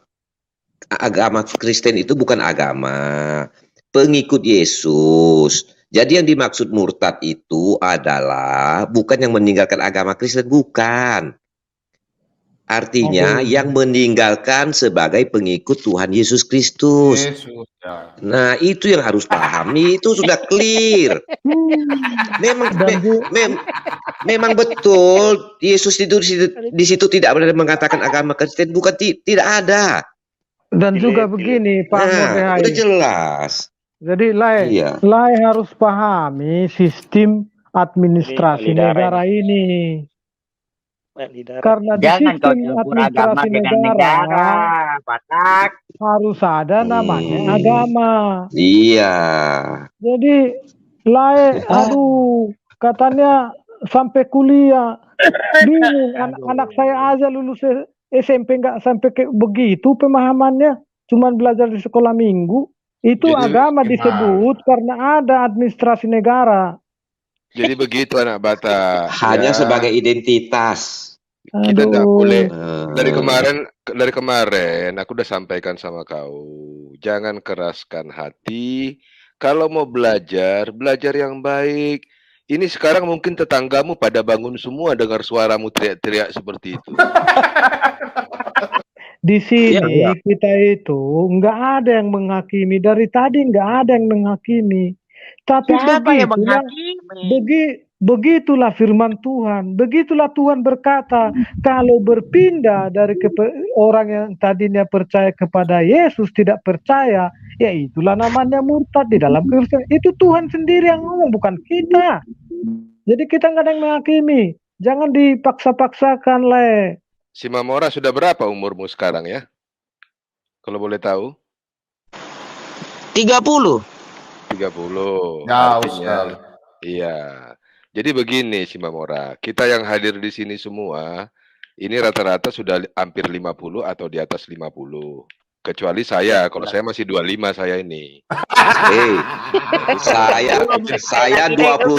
agama Kristen itu bukan agama pengikut Yesus. Jadi yang dimaksud murtad itu adalah bukan yang meninggalkan agama Kristen, bukan. Artinya yang meninggalkan sebagai pengikut Tuhan Yesus Kristus. Nah, itu yang harus pahami, itu sudah clear. Memang betul Yesus itu di situ tidak ada mengatakan agama Kristen, bukan tidak ada. Dan juga begini, Pak Mordehai. Udah jelas. Jadi Lai harus pahami sistem administrasi negara ini. Karena di sistem administrasi negara harus ada namanya agama. Iya. Jadi Lai, katanya sampai kuliah. Bingung, anak saya aja lulus SMP nggak sampai kayak begitu pemahamannya. Cuman belajar di sekolah minggu. Itu jadi, agama disebut karena ada administrasi negara. Jadi begitu anak Bata. Hanya sebagai identitas. Kita tidak boleh. Dari kemarin aku udah sampaikan sama kau. Jangan keraskan hati. Kalau mau belajar yang baik. Ini sekarang mungkin tetanggamu pada bangun semua dengar suaramu teriak-teriak seperti itu. Di sini kita itu nggak ada yang menghakimi, dari tadi nggak ada yang menghakimi. Tapi begitulah firman Tuhan. Begitulah Tuhan berkata, kalau berpindah dari orang yang tadinya percaya kepada Yesus tidak percaya, ya itulah namanya murtad di dalam Kristen. Itu Tuhan sendiri yang ngomong, bukan kita. Jadi kita nggak ada yang menghakimi. Jangan dipaksa-paksakan, Le. Si Mamora sudah berapa umurmu sekarang ya? Kalau boleh tahu? 30. 30. Jauh sekali. Iya. Jadi begini si Mamora, kita yang hadir di sini semua, ini rata-rata sudah hampir 50 atau di atas 50. Kecuali saya, kalau saya masih 25 saya ini. Saya 27.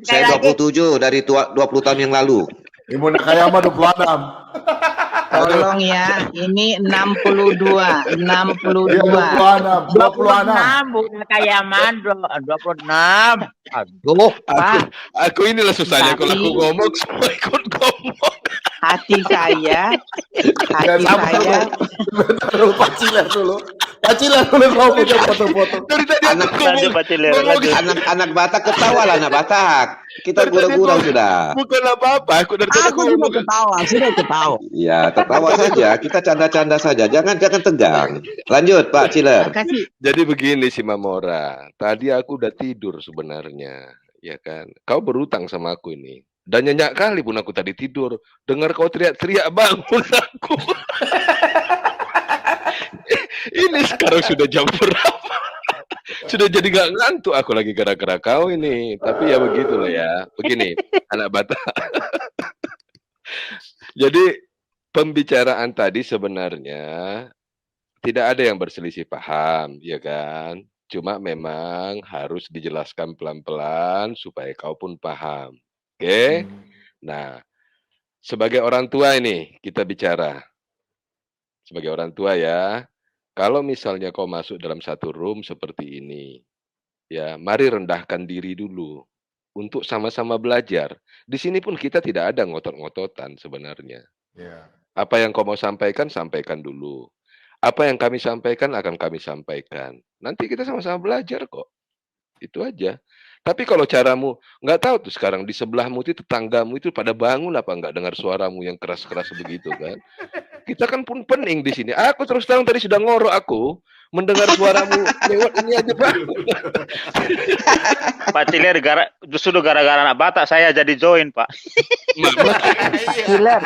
Saya 27 dari 20 tahun yang lalu. Ibu nak kaya mah 26. Tolong ya, ini 62, 62. Iya, 26 bukan kayak Mandro, 26. Aduh, Pak. Aku inilah susahnya kalau aku Tapi- ngomong semua ikut ngomong. Hati saya, Ya, sama dulu. Sebentar dulu, Pak Ciler dulu. Pak Ciler dulu ngomong foto-foto. Dari tadi aku Lanjut Pak Ciler, lanjut. Anak Batak ketawa lah, anak Batak. Kita gurau-gurau sudah. Bukan apa-apa, aku dari tadi Aku sudah ketawa, sudah ketawa. Ya, tertawa saja. Kita canda-canda saja. Jangan tegang. Lanjut, Pak Ciler. Jadi begini sih Mamora, tadi aku udah tidur sebenarnya, ya kan? Kau berutang sama aku ini. Dan nyenyak kali pun aku tadi tidur. Dengar kau teriak-teriak, bangun aku. Ini sekarang sudah jam berapa? Sudah jadi gak ngantuk aku lagi gara-gara kau ini. Tapi ya begitulah ya. Begini, anak Batak. Jadi pembicaraan tadi sebenarnya tidak ada yang berselisih paham, ya kan? Cuma memang harus dijelaskan pelan-pelan supaya kau pun paham. Oke? Nah, sebagai orang tua ini kita bicara. Sebagai orang tua ya, kalau misalnya kau masuk dalam satu room seperti ini, ya mari rendahkan diri dulu untuk sama-sama belajar. Di sini pun kita tidak ada ngotot-ngototan sebenarnya. Ya. Apa yang kau mau sampaikan, sampaikan dulu. Apa yang kami sampaikan akan kami sampaikan. Nanti kita sama-sama belajar kok. Itu aja. Tapi kalau caramu, nggak tahu tuh sekarang di sebelahmu itu tetanggamu itu pada bangun apa nggak dengar suaramu yang keras-keras begitu kan? Kita kan pun pening di sini. Aku terus terang tadi sudah ngorok aku mendengar suaramu lewat ini aja Pak. Pak Ciler justru gara-gara anak Batak saya jadi join, Pak. Ciler.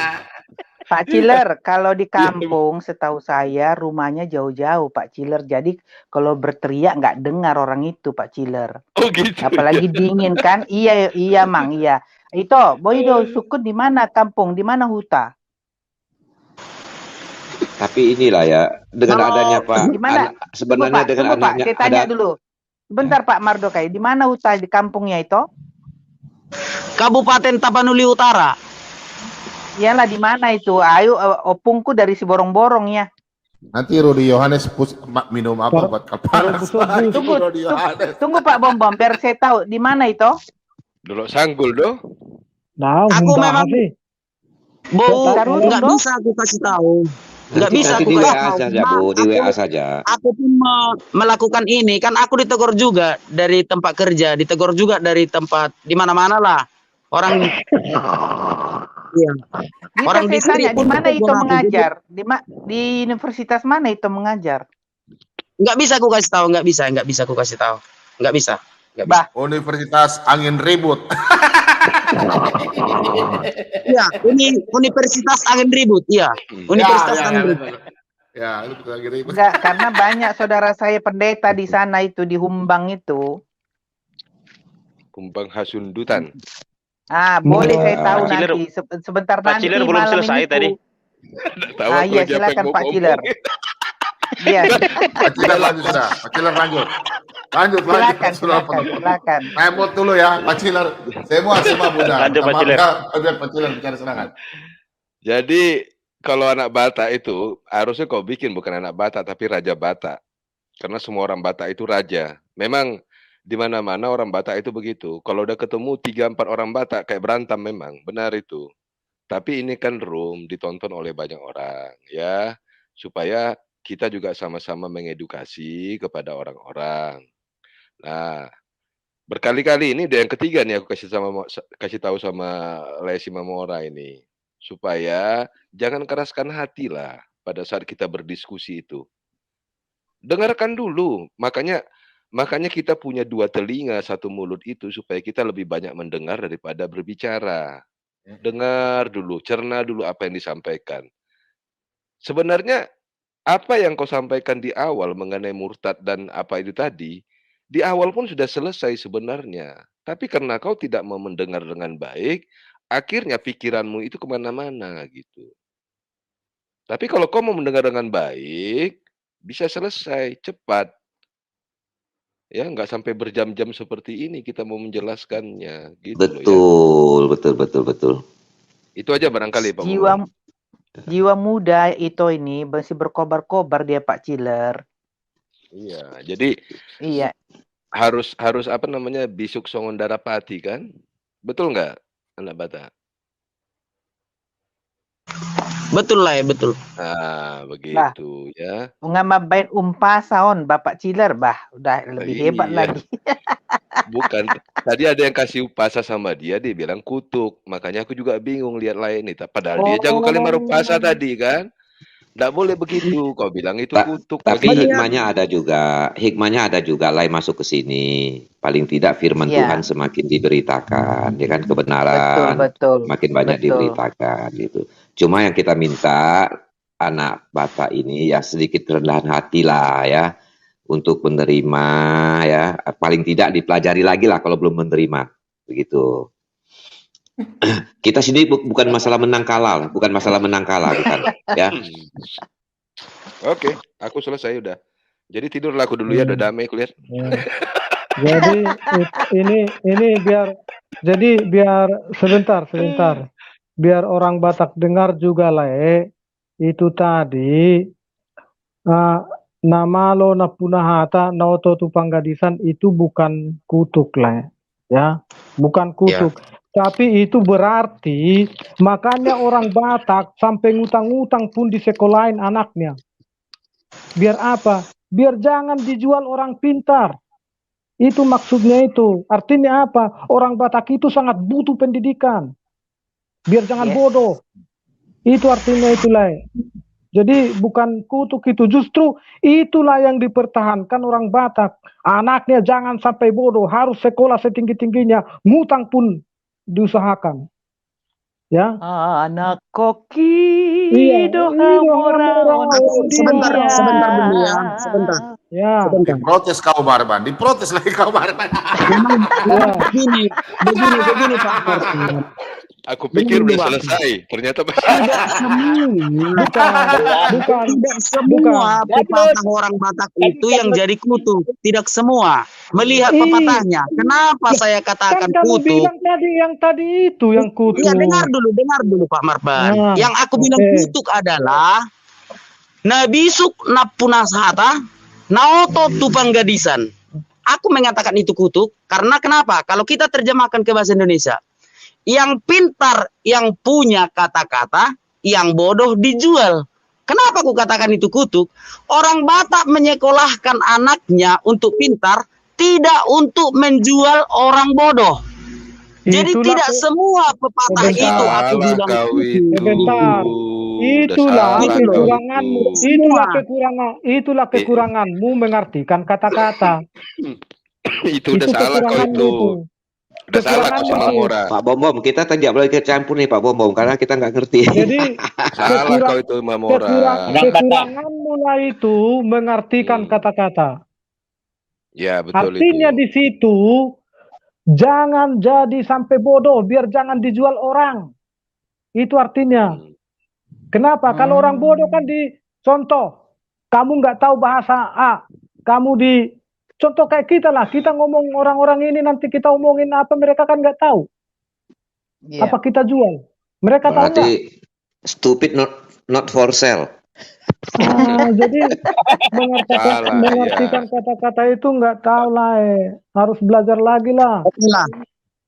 Pak Ciler, kalau di kampung setahu saya rumahnya jauh-jauh Pak Ciler. Jadi kalau berteriak nggak dengar orang itu Pak Ciler. Oh gitu. Apalagi dingin kan? Iya, iya Mang, iya. Itu, Boydo, Sukun di mana kampung? Di mana huta? Tapi inilah ya, dengan adanya Pak, Gimana? sebenarnya Pak, dengan tunggu, Pak, anaknya saya tanya ada. dulu. Sebentar Pak Mardokai, di mana huta di kampungnya itu? Kabupaten Tapanuli Utara. Iyalah di mana itu? Ayo opungku dari si borong-borong ya. Nanti Rudi Yohanes minum apa buat kapanas. Tunggu Pak Bom Bom, biar saya tahu di mana itu. Dulu sanggul doh. Nah, Aku mudah memang sih. Bu, Taruh nggak dong. bisa aku kasih tahu. Nggak Nanti bisa nanti aku di kasih WA tahu. saja Bu, di WA saja. Aku pun melakukan ini kan aku ditegur juga dari tempat kerja, ditegur juga dari tempat di mana-mana lah orang. Iya. Bisa Orang saya di sini tanya, di pun mana ditegur itu aku. mengajar? Di universitas mana itu mengajar? Nggak bisa aku kasih tahu, nggak bisa aku kasih tahu, nggak bisa. Universitas Angin Ribut. Iya, ini Universitas Angin Ribut, iya. Universitas Angin Ribut. Ya, itu lagi ribut. Enggak, karena banyak saudara saya pendeta di sana itu di Humbang itu. Kumbang Hasundutan. Ah, boleh saya tahu Pak Ciler- nanti. Sebentar Pak nanti Ciler belum malam selesai ini tadi. Tahu Ah, aku iya lagi apa silakan yang mau Pak Ciler. ngomongin. Iya, Pak Ciler lanjut sudah. Pak Ciler lanjut. Lanjut. silakan. Remote dulu ya, Pak Ciler. Semua mudah. Lanjut, Pak Ciler. Biar Pak Ciler bicara silakan. Jadi kalau anak Batak itu harusnya kau bikin bukan anak Batak tapi Raja Batak. Karena semua orang Batak itu raja. Memang di mana-mana orang Batak itu begitu. Kalau udah ketemu 3-4 orang Batak kayak berantem memang, benar itu. Tapi ini kan room ditonton oleh banyak orang ya, supaya kita juga sama-sama mengedukasi kepada orang-orang. Nah, berkali-kali ini udah yang ketiga nih aku kasih tahu sama Lesi Mamora ini. Supaya jangan keraskan hati lah pada saat kita berdiskusi itu. Dengarkan dulu, makanya kita punya 2 telinga, 1 mulut itu supaya kita lebih banyak mendengar daripada berbicara. Dengar dulu, cerna dulu apa yang disampaikan. Sebenarnya apa yang kau sampaikan di awal mengenai murtad dan apa itu tadi, di awal pun sudah selesai sebenarnya. Tapi karena kau tidak mau mendengar dengan baik, akhirnya pikiranmu itu kemana-mana gitu. Tapi kalau kau mau mendengar dengan baik, bisa selesai cepat. Ya, nggak sampai berjam-jam seperti ini kita mau menjelaskannya gitu loh ya. Betul. Itu aja barangkali Pak. Jiwa Jiwa muda itu ini masih berkobar-kobar dia Pak Ciler. Iya, jadi Iya. harus apa namanya, bisuk songon darapati kan? Betul nggak, anak Bata? Betul lah ya, betul. Nah, begitu ya. Ngamabain umpasaon Bapak Ciler, udah lebih hebat Iya. lagi. Bukan, tadi ada yang kasih upasa sama dia bilang kutuk. Makanya aku juga bingung lihat lain nih. Padahal dia jago kalimat upasa tadi kan. Nggak boleh begitu. Kau bilang itu kutuk. Tapi bagi- hikmahnya ada juga lain masuk ke sini. Paling tidak firman Iya. Tuhan semakin diberitakan, ya kan, kebenaran Betul. makin banyak Betul. diberitakan gitu. Cuma yang kita minta anak Batak ini ya sedikit kerendahan hati lah ya untuk menerima ya, paling tidak dipelajari lagi lah kalau belum menerima begitu. Kita sini bukan masalah menang kalah, bukan bukan ya. Oke, aku selesai udah. Jadi tidurlah aku dulu ya, udah damai kulihat. Jadi ini biar sebentar. Biar orang Batak dengar juga lah itu tadi nama lo na punahata na oto tu panggadisan itu bukan kutuk lah ya. Bukan kutuk. Tapi itu berarti makanya orang Batak sampai ngutang-ngutang pun disekolahin anaknya. Biar apa? Biar jangan dijual orang pintar. Itu maksudnya itu. Artinya apa? Orang Batak itu sangat butuh pendidikan. Biar jangan bodoh. Itu artinya itulah. Jadi bukan kutuk itu. Justru itulah yang dipertahankan orang Batak. Anaknya jangan sampai bodoh. Harus sekolah setinggi-tingginya. Ngutang pun diusahakan. Ya. Anak koki Iya, Sebentar dulu ya, sebentar. Ya. Diprotes kau Marban, diprotes lagi kau Marban. Memang begini Pak Martin. Aku pikir udah selesai, ternyata masih Tidak semua pepatah orang Batak itu yang jadi kutuk. Tidak semua. Melihat pepatahnya. Kenapa saya katakan kamu kutuk? bilang tadi yang itu yang kutuk. Ya, dengar dulu Pak Marban. Nah, Yang aku bilang kutuk adalah nabisuk napunasata naoto tupang gadisan. Aku mengatakan itu kutuk karena kenapa? Kalau kita terjemahkan ke bahasa Indonesia, yang pintar, yang punya kata-kata, yang bodoh dijual. Kenapa aku katakan itu kutuk? Orang Batak menyekolahkan anaknya untuk pintar, tidak untuk menjual orang bodoh. Jadi Itulah tidak semua pepatah itu aku bilang sebentar. Itulah kekuranganmu. Itulah kekuranganmu mengartikan kata-kata. itu udah salah kau itu. Udah salah kau sama Mora. Pak Bom, kita tidak boleh kecampur nih Pak Bom, karena kita nggak ngerti. Jadi salah kau itu sama Mora. Kekuranganmu lah itu mengartikan kata-kata. Ya betul. Artinya di situ jangan jadi sampai bodoh, biar jangan dijual orang. Itu artinya. Kenapa? Kalau orang bodoh kan contoh, kamu nggak tahu bahasa A, kamu contoh kayak kita lah, kita ngomong orang-orang ini nanti kita omongin apa, mereka kan nggak tahu. Apa kita jual? Mereka tahu nggak? Berarti stupid not for sale. Jadi mengartikan kata-kata itu nggak tahu lah, harus belajar lagi lah.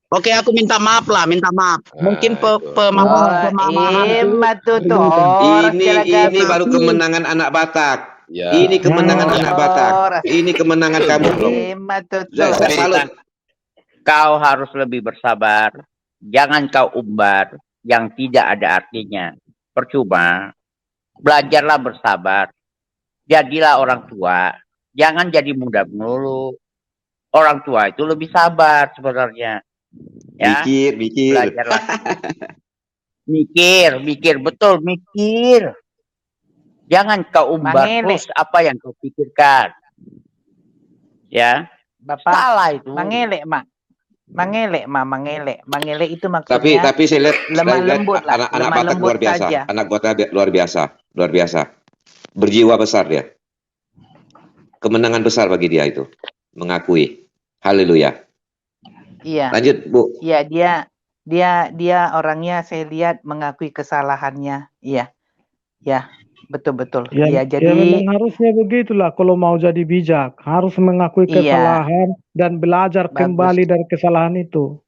Oke, aku minta maaf. Mungkin pemahaman ini baru kemenangan anak Batak. Ya. Ini kemenangan anak Batak. Ini kemenangan kamu. Saya salut. Kau harus lebih bersabar. Jangan kau umbar yang tidak ada artinya. Percuma. Belajarlah bersabar. Jadilah orang tua. Jangan jadi muda melulu. Orang tua itu lebih sabar sebenarnya. Ya. Mikir. Belajarlah. Mikir. Betul, mikir. Jangan kau umbar terus apa yang kau pikirkan. Ya. Bapak salah itu. Mangelek itu maksudnya. Tapi saya lihat lemah lembut lah. Anak Batak luar biasa. Saja. Anak Batak luar biasa. Berjiwa besar dia. Kemenangan besar bagi dia itu. Mengakui. Haleluya. Iya. Lanjut, Bu. Iya, dia orangnya saya lihat mengakui kesalahannya. Iya. Ya, betul-betul. Ya, Ya, ya jadi memang harusnya begitulah kalau mau jadi bijak. Harus mengakui iya, kesalahan dan belajar bagus. kembali dari kesalahan itu.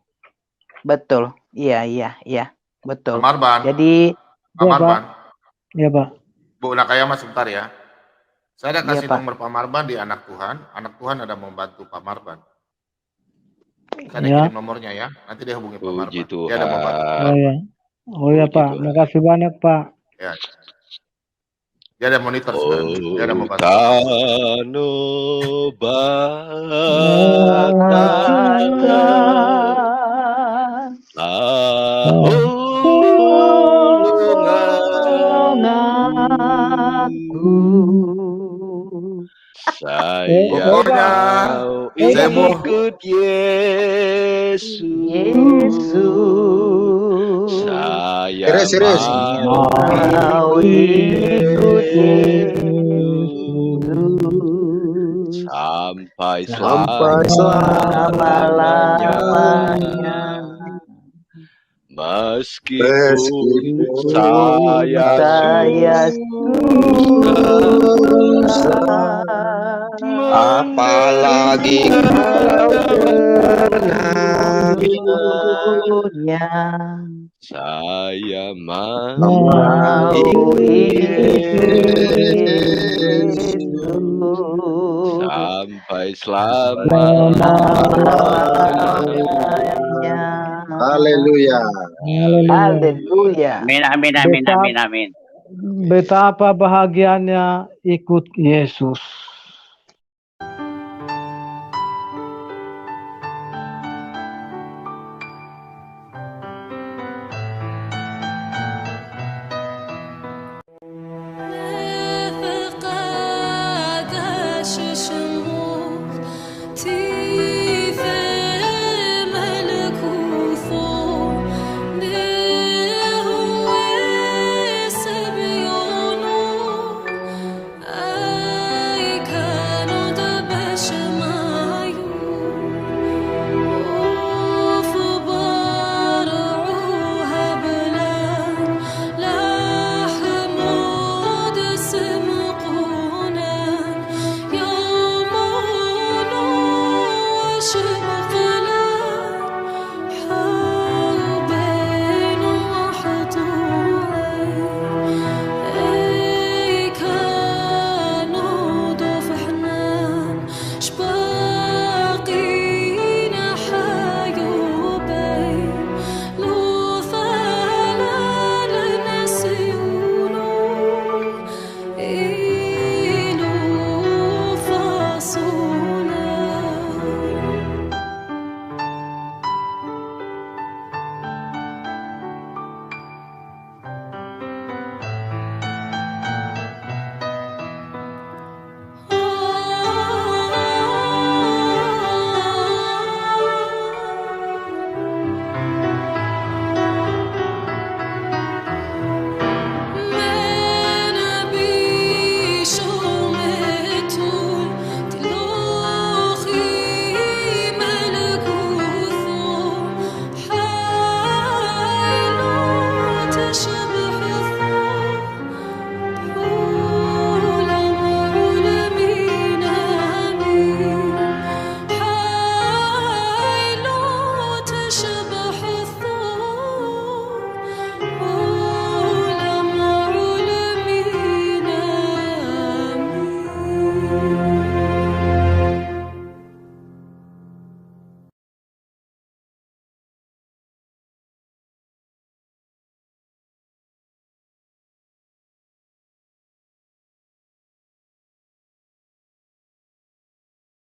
Betul. Iya, iya, iya. Pak Betul. Marban, Jadi, Pak Ya, Pak. Marban, Ya, Pak. Bu Nakayama sebentar ya. Saya ada iya, kasih Pak. nomor Pak Marban di anak Tuhan ada membantu Pak Marban. Saya ada Ya. kirim nomornya ya, nanti dia hubungi Pak Puji Marban. Dia ada membantu. Oh Tuhan. ya. Oh ya, Puji Pak. Tuhan. Makasih banyak, Pak. Ya. Dia ada monitor sekarang. Dia ada membantu Pak Marban. Tano saya Pokoknya saya mau ikut Yesus. Saya Serius. Mau ikut Yesus sampai Sampai selama-lamanya. Meskipun Meskipun saya susah, apalagi kalau tenang, saya mau Yesus sampai selama-lamanya. haleluya. Haleluya. Amin, amin, amin, amin, amin. Betapa bahagianya ikut Yesus.